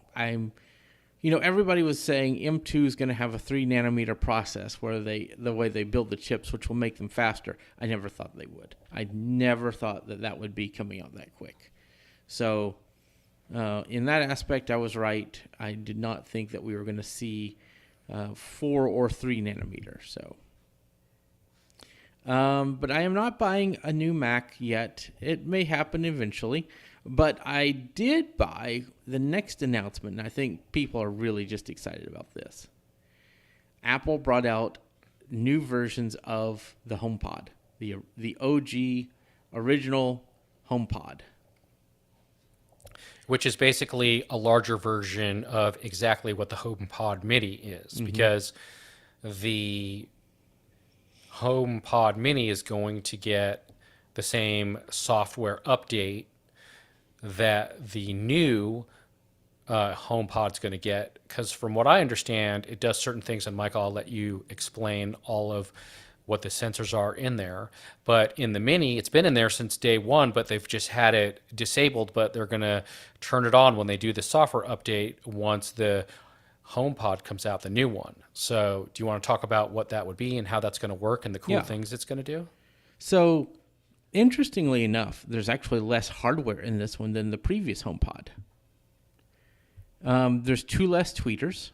Everybody was saying M2 is going to have a 3-nanometer process where the way they build the chips, which will make them faster. I never thought they would. I never thought that would be coming out that quick. So in that aspect, I was right. I did not think that we were going to see 4 or 3 nanometers. So, but I am not buying a new Mac yet. It may happen eventually. But I did buy the next announcement, and I think people are really just excited about this. Apple brought out new versions of the HomePod, the OG original HomePod. Which is basically a larger version of exactly what the HomePod Mini is, because the HomePod Mini is going to get the same software update that the new HomePod's going to get, because from what I understand, it does certain things, and Michael, I'll let you explain all of what the sensors are in there. But in the Mini, it's been in there since day one, but they've just had it disabled, but they're going to turn it on when they do the software update once the HomePod comes out, the new one. So do you want to talk about what that would be and how that's going to work and the cool things it's going to do? So, interestingly enough, there's actually less hardware in this one than the previous HomePod. There's 2 less tweeters.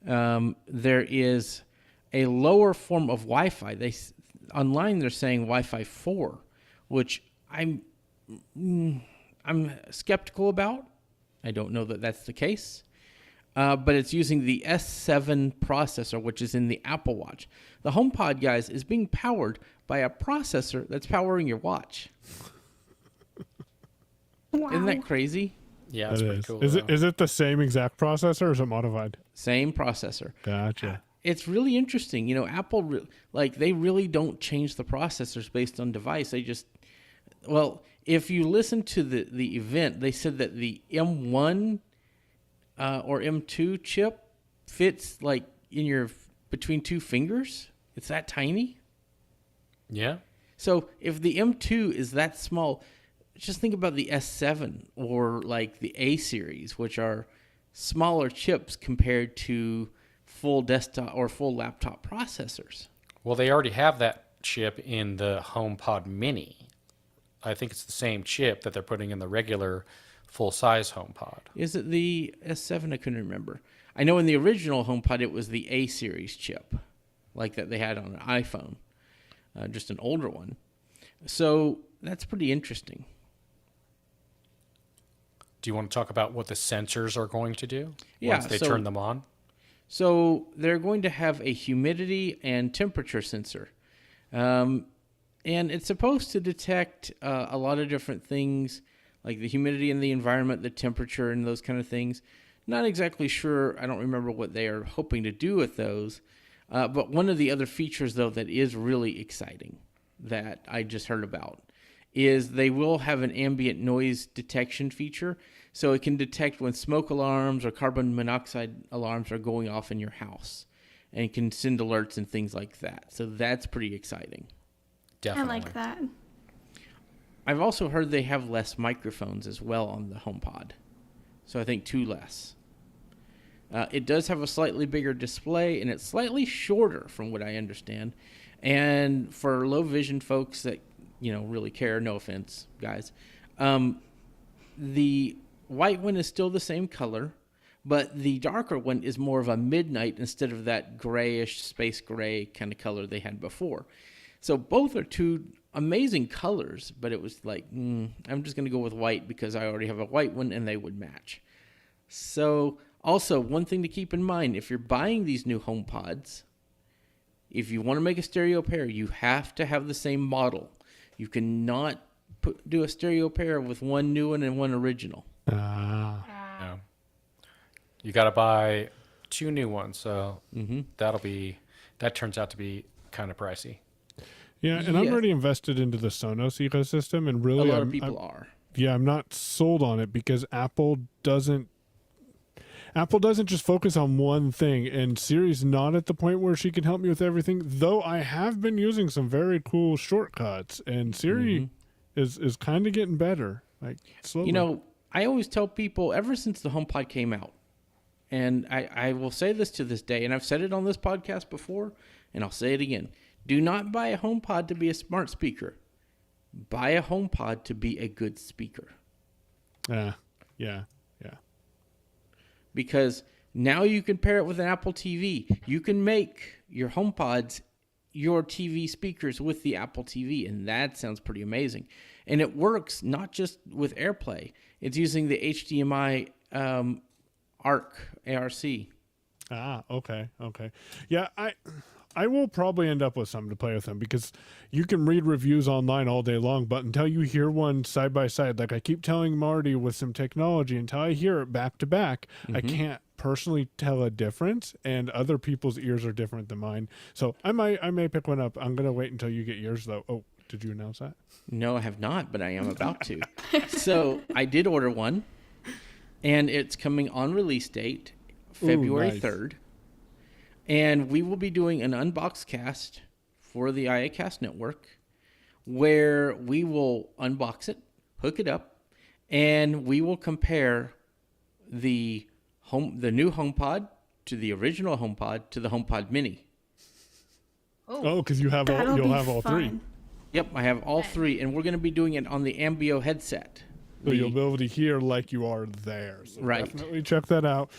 There is a lower form of Wi-Fi. Online they're saying Wi-Fi 4, which I'm skeptical about. I don't know that that's the case. But it's using the S7 processor, which is in the Apple Watch. The HomePod, guys, is being powered by a processor that's powering your watch. Wow. Isn't that crazy? Yeah, that's pretty cool. Is it the same exact processor or is it modified? Same processor. Gotcha. It's really interesting. Apple, they really don't change the processors based on device. They just, if you listen to the event, they said that the M1 or M2 chip fits in your between two fingers. It's that tiny. Yeah. So if the M2 is that small, just think about the S7 or like the A series, which are smaller chips compared to full desktop or full laptop processors. Well, they already have that chip in the HomePod Mini. I think it's the same chip that they're putting in the regular full-size HomePod. Is it the S7? I couldn't remember. I know in the original HomePod it was the A series chip, like that they had on an iPhone, just an older one. So that's pretty interesting. Do you want to talk about what the sensors are going to do Yeah, once they so- turn them on? So they're going to have a humidity and temperature sensor. And it's supposed to detect a lot of different things, like the humidity in the environment, the temperature, and those kind of things. Not exactly sure. I don't remember what they are hoping to do with those. But one of the other features, though, that is really exciting that I just heard about is they will have an ambient noise detection feature. So it can detect when smoke alarms or carbon monoxide alarms are going off in your house and can send alerts and things like that. So that's pretty exciting. Definitely. I like that. I've also heard they have less microphones as well on the HomePod. So I think 2 less. It does have a slightly bigger display, and it's slightly shorter from what I understand. And for low vision folks that, really care, no offense, guys, the white one is still the same color, but the darker one is more of a midnight instead of that grayish, space gray kind of color they had before. So both are 2 amazing colors, but it was like, I'm just going to go with white because I already have a white one and they would match. So also, one thing to keep in mind, if you're buying these new HomePods, if you want to make a stereo pair, you have to have the same model. You cannot do a stereo pair with one new one and one original. Yeah. You got to buy 2 new ones, so that turns out to be kind of pricey. Yeah, and I'm Yes. already invested into the Sonos ecosystem, and really, A lot of people are. Yeah, I'm not sold on it because Apple doesn't just focus on one thing, and Siri's not at the point where she can help me with everything, though I have been using some very cool shortcuts, and Siri is kind of getting better, like slowly. I always tell people ever since the HomePod came out, and I will say this to this day, and I've said it on this podcast before, and I'll say it again. Do not buy a HomePod to be a smart speaker. Buy a HomePod to be a good speaker. Yeah. Because now you can pair it with an Apple TV. You can make your HomePods your TV speakers with the Apple TV, and that sounds pretty amazing. And it works not just with AirPlay. It's using the HDMI ARC. Okay. Yeah, I will probably end up with something to play with them because you can read reviews online all day long, but until you hear one side by side, like I keep telling Marty with some technology, until I hear it back to back, I can't personally tell a difference, and other people's ears are different than mine. So I may pick one up. I'm gonna wait until you get yours though. Oh, did you announce that? No, I have not, but I am about to. So I did order one, and it's coming on release date, February nice. 3rd. And we will be doing an unbox cast for the iACast network where we will unbox it, hook it up, and we will compare the new HomePod to the original HomePod to the HomePod Mini. Oh, because you'll have all 3. fun. Yep, I have all 3, and we're going to be doing it on the Ambio headset. So you'll be able to hear like you are there. So Right. definitely check that out.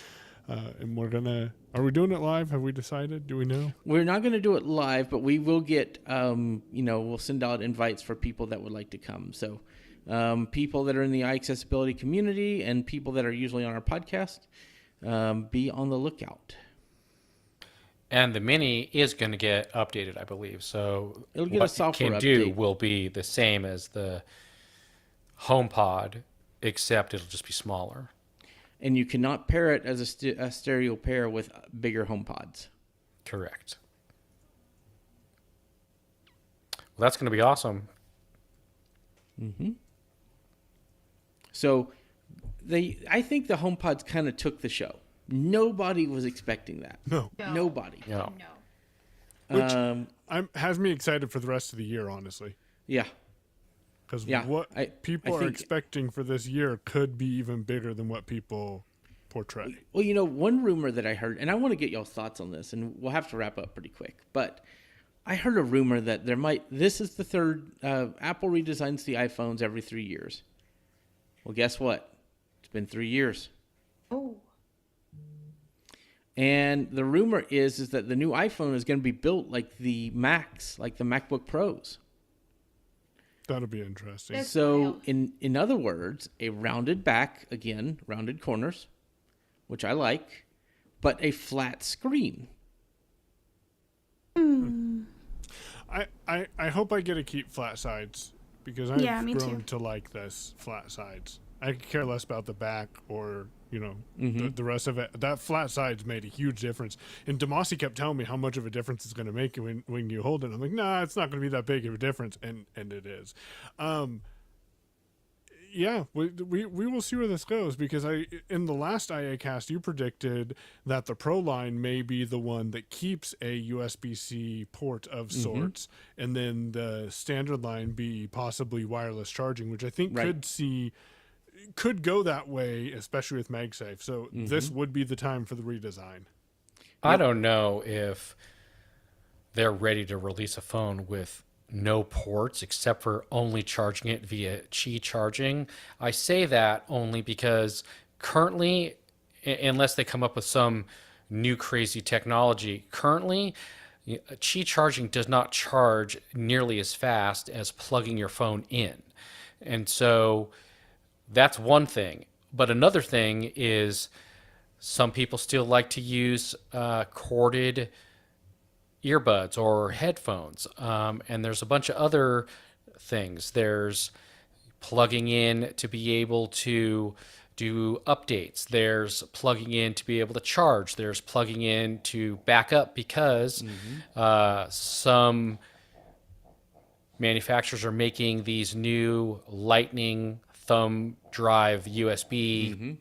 And are we doing it live? Have we decided? Do we know? We're not going to do it live, but we will get, we'll send out invites for people that would like to come. So people that are in the iAccessibility community and people that are usually on our podcast, be on the lookout. And the Mini is going to get updated, I believe. So It'll get a what software it can do update. will be the same as the HomePod, except it'll just be smaller. And you cannot pair it as a stereo pair with bigger HomePods. Correct. Well, that's going to be awesome. So I think the HomePods kind of took the show. Nobody was expecting that. No. Nobody. No. Which has me excited for the rest of the year, honestly. Yeah. Because Yeah, what I people are think- expecting for this year could be even bigger than what people portray. Well, one rumor that I heard, and I want to get y'all's thoughts on this, and we'll have to wrap up pretty quick, but I heard a rumor that this is the third, Apple redesigns the iPhones every 3 years. Well, guess what? It's been 3 years. Oh. And the rumor is that the new iPhone is going to be built like the Macs, like the MacBook Pros. That'll be interesting. That's So, wild. in other words, a rounded back, again, rounded corners, which I like, but a flat screen. I hope I get to keep flat sides because I've me grown too. to like this flat sides. I could care less about the back or the rest of it. That flat sides made a huge difference. And Demasi kept telling me how much of a difference it's going to make when you hold it. I'm like, nah, it's not going to be that big of a difference, and it is. Yeah, we will see where this goes because in the last iACast you predicted that the Pro line may be the one that keeps a USB-C port of sorts, and then the standard line be possibly wireless charging, which I think could go that way, especially with MagSafe. So this would be the time for the redesign. I don't know if they're ready to release a phone with no ports except for only charging it via Qi charging. I say that only because currently, unless they come up with some new crazy technology, currently Qi charging does not charge nearly as fast as plugging your phone in. And so that's one thing. But another thing is some people still like to use corded earbuds or headphones. And there's a bunch of other things. There's plugging in to be able to do updates. There's plugging in to be able to charge. There's plugging in to back up because some manufacturers are making these new Lightning thumb drive USB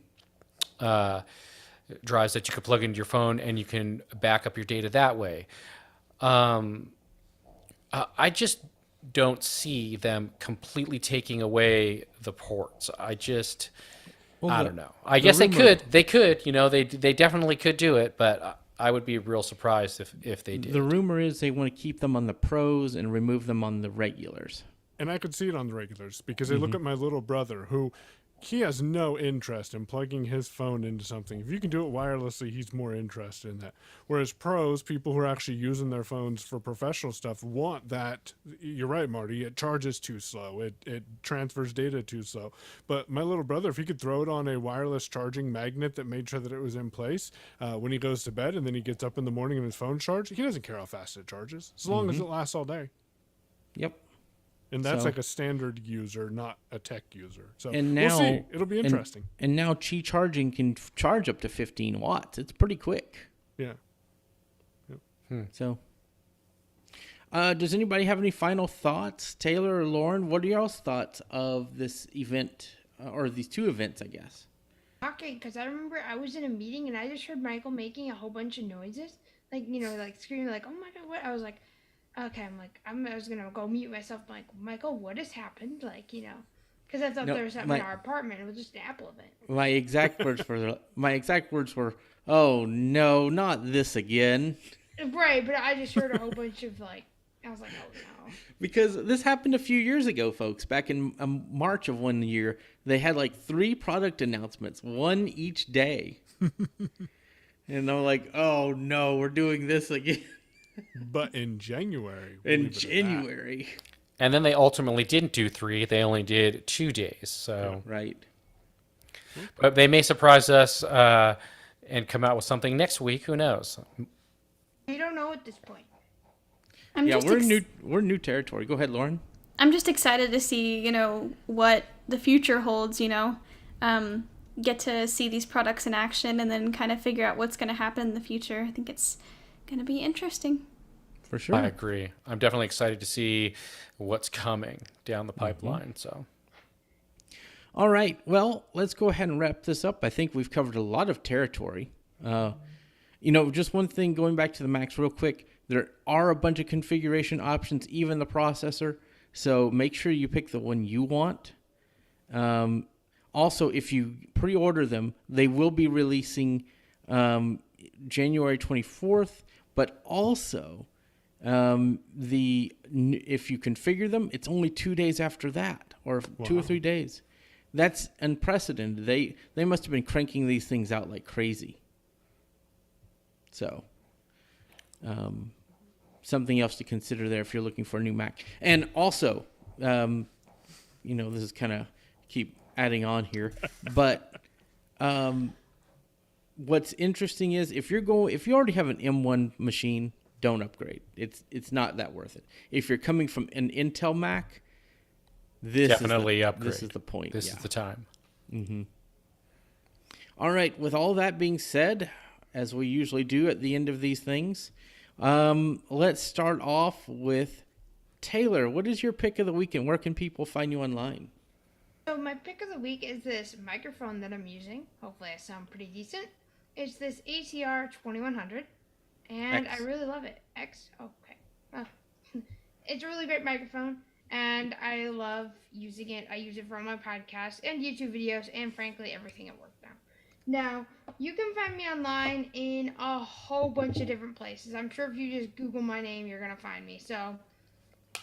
drives that you could plug into your phone and you can back up your data that way. I just don't see them completely taking away the ports. I don't know. I guess they could. They could. They definitely could do it, but I would be real surprised if they did. The rumor is they want to keep them on the Pros and remove them on the regulars. And I could see it on the regulars because I look at my little brother who he has no interest in plugging his phone into something. If you can do it wirelessly, he's more interested in that. Whereas pros, people who are actually using their phones for professional stuff, want that. You're right, Marty. It charges too slow. It transfers data too slow. But my little brother, if he could throw it on a wireless charging magnet that made sure that it was in place when he goes to bed and then he gets up in the morning and his phone's charged, he doesn't care how fast it charges as long as it lasts all day. Yep. And that's So- like a standard user, not a tech user. So And we'll now see. It'll be interesting. And now Qi charging can charge up to 15 watts. It's pretty quick. Yeah. So, does anybody have any final thoughts? Taylor or Lauren, what are y'all's thoughts of this event, or these two events, I guess? Okay, because I remember I was in a meeting and I just heard Michael making a whole bunch of noises, like screaming, like, "Oh my god, what?" I was like, okay, I was gonna go mute myself. I'm like, Michael, what has happened? Because I thought No, there was something in our apartment. It was just an Apple event. My exact words were, "Oh no, not this again." Right, but I just heard a whole bunch of I was like, oh no. Because this happened a few years ago, folks. Back in March of one year, they had 3 product announcements, one each day. And I'm like, oh no, we're doing this again. But in January. In leave it at that. January. And then they ultimately didn't do 3. They only did 2 days. So, Right. but they may surprise us and come out with something next week. Who knows? We don't know at this point. We're new territory. Go ahead, Lauren. I'm just excited to see, what the future holds, get to see these products in action and then kind of figure out what's going to happen in the future. I think it's going to be interesting. For sure. I agree. I'm definitely excited to see what's coming down the pipeline. So, All right. Well, let's go ahead and wrap this up. I think we've covered a lot of territory. Just one thing going back to the Macs real quick. There are a bunch of configuration options, even the processor. So make sure you pick the one you want. Also, if you pre-order them, they will be releasing January 24th. But also, if you configure them, it's only 2 days after that, or 2 or 3 days. That's unprecedented. They must have been cranking these things out like crazy. So, something else to consider there if you're looking for a new Mac. And also, this is kind of keep adding on here, but what's interesting is if you already have an M1 machine, don't upgrade. It's not that worth it. If you're coming from an Intel Mac, Definitely upgrade. This is the point. This is the time. Mm-hmm. All right. With all that being said, as we usually do at the end of these things, let's start off with Taylor. What is your pick of the week, and where can people find you online? So my pick of the week is this microphone that I'm using. Hopefully I sound pretty decent. It's this ACR 2100, and X. I really love it. X? Okay. Well, it's a really great microphone, and I love using it. I use it for all my podcasts and YouTube videos, and frankly, everything at work now. Now, you can find me online in a whole bunch of different places. I'm sure if you just Google my name, you're going to find me. So,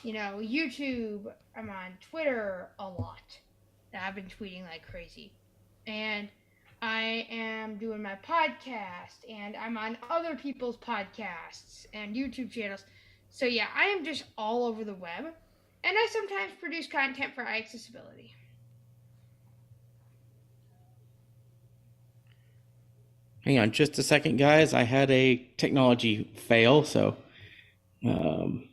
YouTube, I'm on Twitter a lot. I've been tweeting like crazy. And I am doing my podcast, and I'm on other people's podcasts and YouTube channels. So yeah, I am just all over the web. And I sometimes produce content for iAccessibility. Hang on just a second, guys. I had a technology fail, so give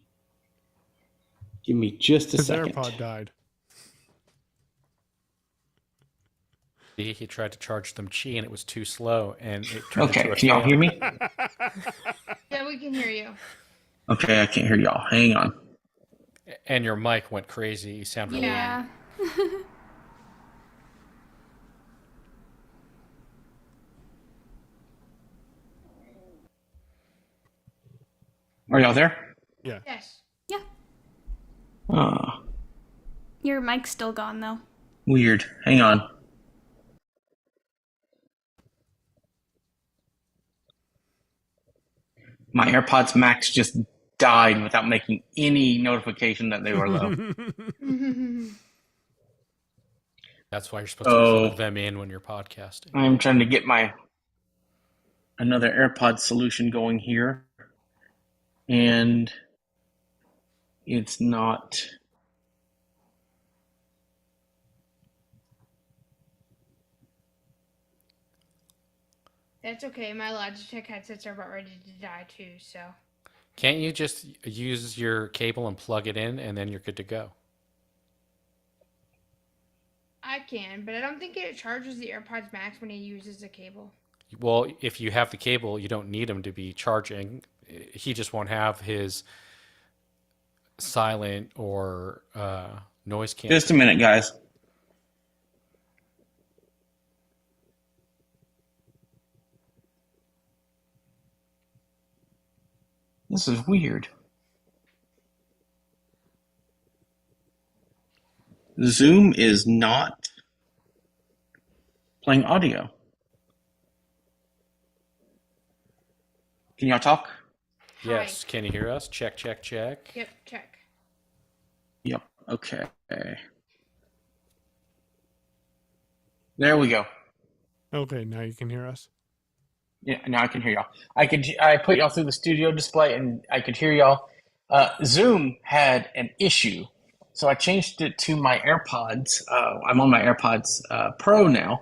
me just a His second. AirPod died. He tried to charge them chi, and it was too slow, and it turned Okay, into a can y'all fail. hear me? Yeah, we can hear you. Okay, I can't hear y'all. Hang on. And your mic went crazy. You sound really Yeah. Are y'all there? Yeah. Yes. Yeah. Oh, Your mic's still gone, though. weird. Hang on. My AirPods Max just died without making any notification that they were low. That's why you're supposed to plug them in when you're podcasting. I'm trying to get another AirPod solution going here, and it's not. That's okay. My Logitech headsets are about ready to die too, so. Can't you just use your cable and plug it in, and then you're good to go? I can, but I don't think it charges the AirPods Max when it uses a cable. Well, if you have the cable, you don't need him to be charging. He just won't have his silent or noise canceling. Just a minute, guys. This is weird. Zoom is not playing audio. Can y'all talk? Yes. Can you hear us? Check, check, check. Yep, check. Yep. Okay. There we go. Okay, now you can hear us. Yeah, now I can hear y'all. I put y'all through the studio display and I could hear y'all. Zoom had an issue, so I changed it to my AirPods. I'm on my AirPods Pro now,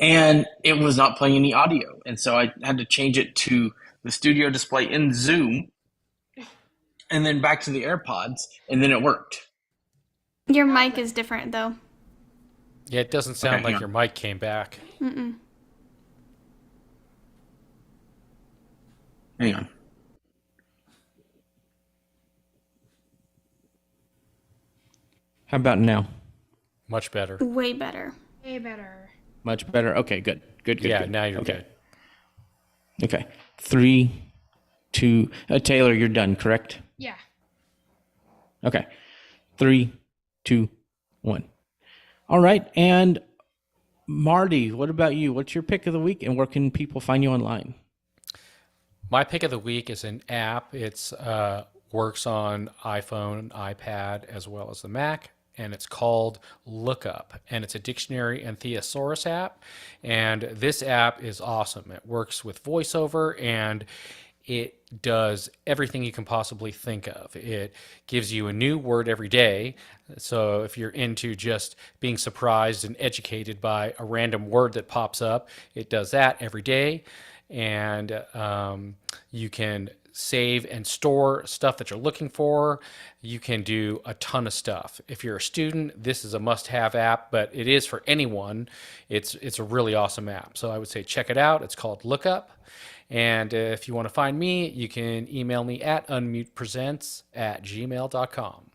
and it was not playing any audio, and so I had to change it to the studio display in Zoom, and then back to the AirPods, and then it worked. Your mic is different, though. Yeah, it doesn't sound Okay, like hang your mic came back. Mm-mm. Hang on. How about now? Much better. Way better. Way better. Much better. Okay, good. Yeah, good. now you're Okay. good. Okay. 3, 2. Taylor, you're done, correct? Yeah. Okay. 3, 2, 1. All right. And Marty, what about you? What's your pick of the week, and where can people find you online? My pick of the week is an app. It's works on iPhone, iPad, as well as the Mac, and it's called Lookup, and it's a dictionary and thesaurus app. And this app is awesome. It works with voiceover, and it does everything you can possibly think of. It gives you a new word every day. So if you're into just being surprised and educated by a random word that pops up, it does that every day. And you can save and store stuff that you're looking for. You can do a ton of stuff. If you're a student, this is a must-have app, but it is for anyone. It's a really awesome app. So I would say check it out. It's called Lookup. And if you want to find me, you can email me at unmutepresents@gmail.com.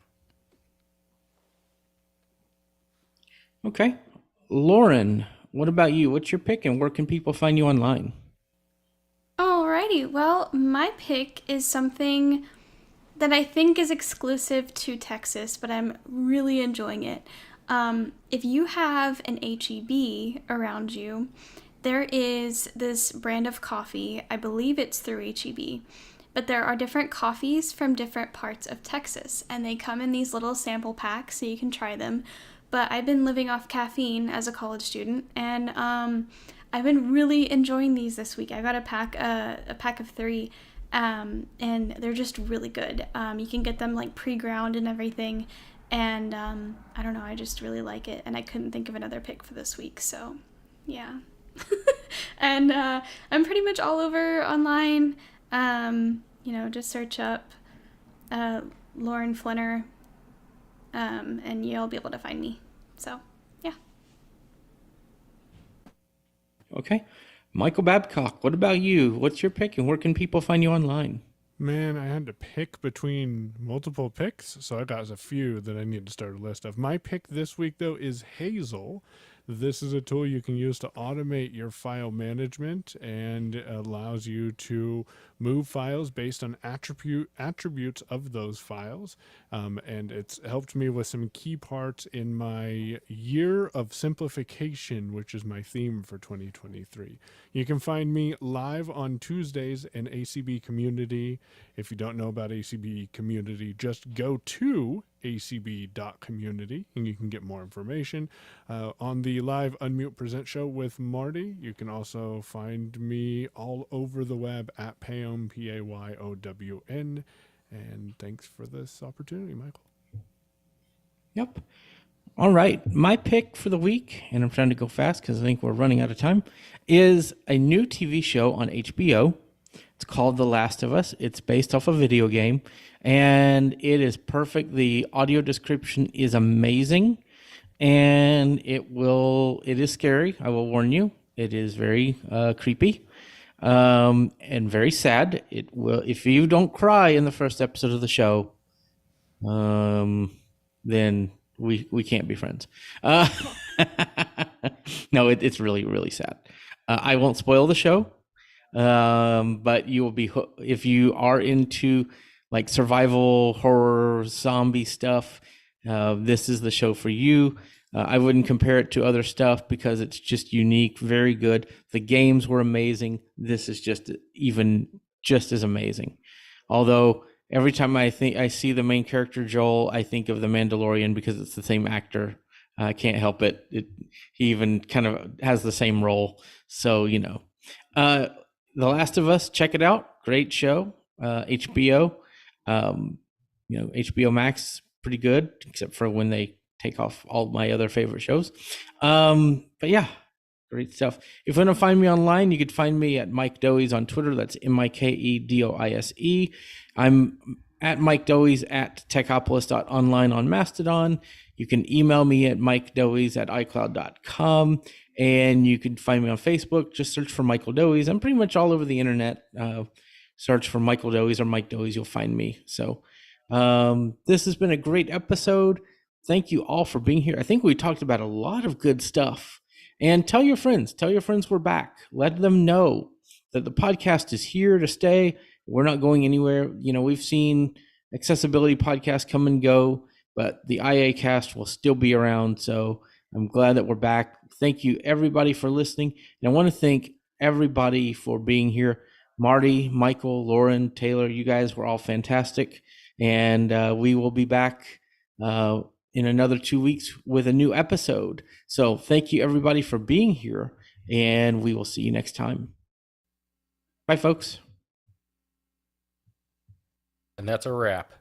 Okay. Lauren, what about you? What's your pick, and where can people find you online? Alrighty, well, my pick is something that I think is exclusive to Texas, but I'm really enjoying it. If you have an HEB around you, there is this brand of coffee. I believe it's through HEB, but there are different coffees from different parts of Texas, and they come in these little sample packs so you can try them. But I've been living off caffeine as a college student, and I've been really enjoying these this week. I got a pack of 3, and they're just really good. You can get them like pre-ground and everything, and I don't know, I just really like it, and I couldn't think of another pick for this week, so yeah. And I'm pretty much all over online. Just search up Lauren Flenner, and you'll be able to find me. So, yeah. Okay. Michael Babcock, what about you? What's your pick, and where can people find you online? Man, I had to pick between multiple picks, so I got a few that I need to start a list of. My pick this week, though, is Hazel. This is a tool you can use to automate your file management and allows you to move files based on attributes of those files. And it's helped me with some key parts in my year of simplification, which is my theme for 2023. You can find me live on Tuesdays in ACB Community. If you don't know about ACB Community, just go to acb.community and you can get more information. On the live Unmute Present show with Marty, you can also find me all over the web at Payown, Payown. And thanks for this opportunity, Michael. Yep. All right. My pick for the week, and I'm trying to go fast because I think we're running out of time, is a new TV show on HBO. It's called The Last of Us. It's based off a video game, and it is perfect. The audio description is amazing, and it is scary. I will warn you. It is very creepy, and very sad. It will, if you don't cry in the first episode of the show, then we can't be friends. No, it's really, really sad. I won't spoil the show. But you will be, if you are into like survival horror zombie stuff, this is the show for you. I wouldn't compare it to other stuff because it's just unique, very good. The games were amazing. This is just as amazing. Although every time I see the main character Joel, I think of The Mandalorian because it's the same actor. I can't help it. He even kind of has the same role. So, The Last of Us, check it out. Great show. HBO. HBO Max, pretty good, except for when they take off all my other favorite shows. But yeah, great stuff. If you want to find me online, you could find me at Mike Doise on Twitter. That's MikeDoise. I'm at Mike Doise at techopolis.online on Mastodon. You can email me at mikedoise@icloud.com. And you can find me on Facebook. Just search for Michael Doise. I'm pretty much all over the internet. Search for Michael Doise or Mike Doise. You'll find me. So this has been a great episode. Thank you all for being here. I think we talked about a lot of good stuff. And tell your friends we're back. Let them know that the podcast is here to stay. We're not going anywhere. We've seen accessibility podcasts come and go, but the iACast will still be around. So I'm glad that we're back. Thank you, everybody, for listening. And I want to thank everybody for being here. Marty, Michael, Lauren, Taylor, you guys were all fantastic. And we will be back in another 2 weeks with a new episode. So thank you, everybody, for being here. And we will see you next time. Bye, folks. And that's a wrap.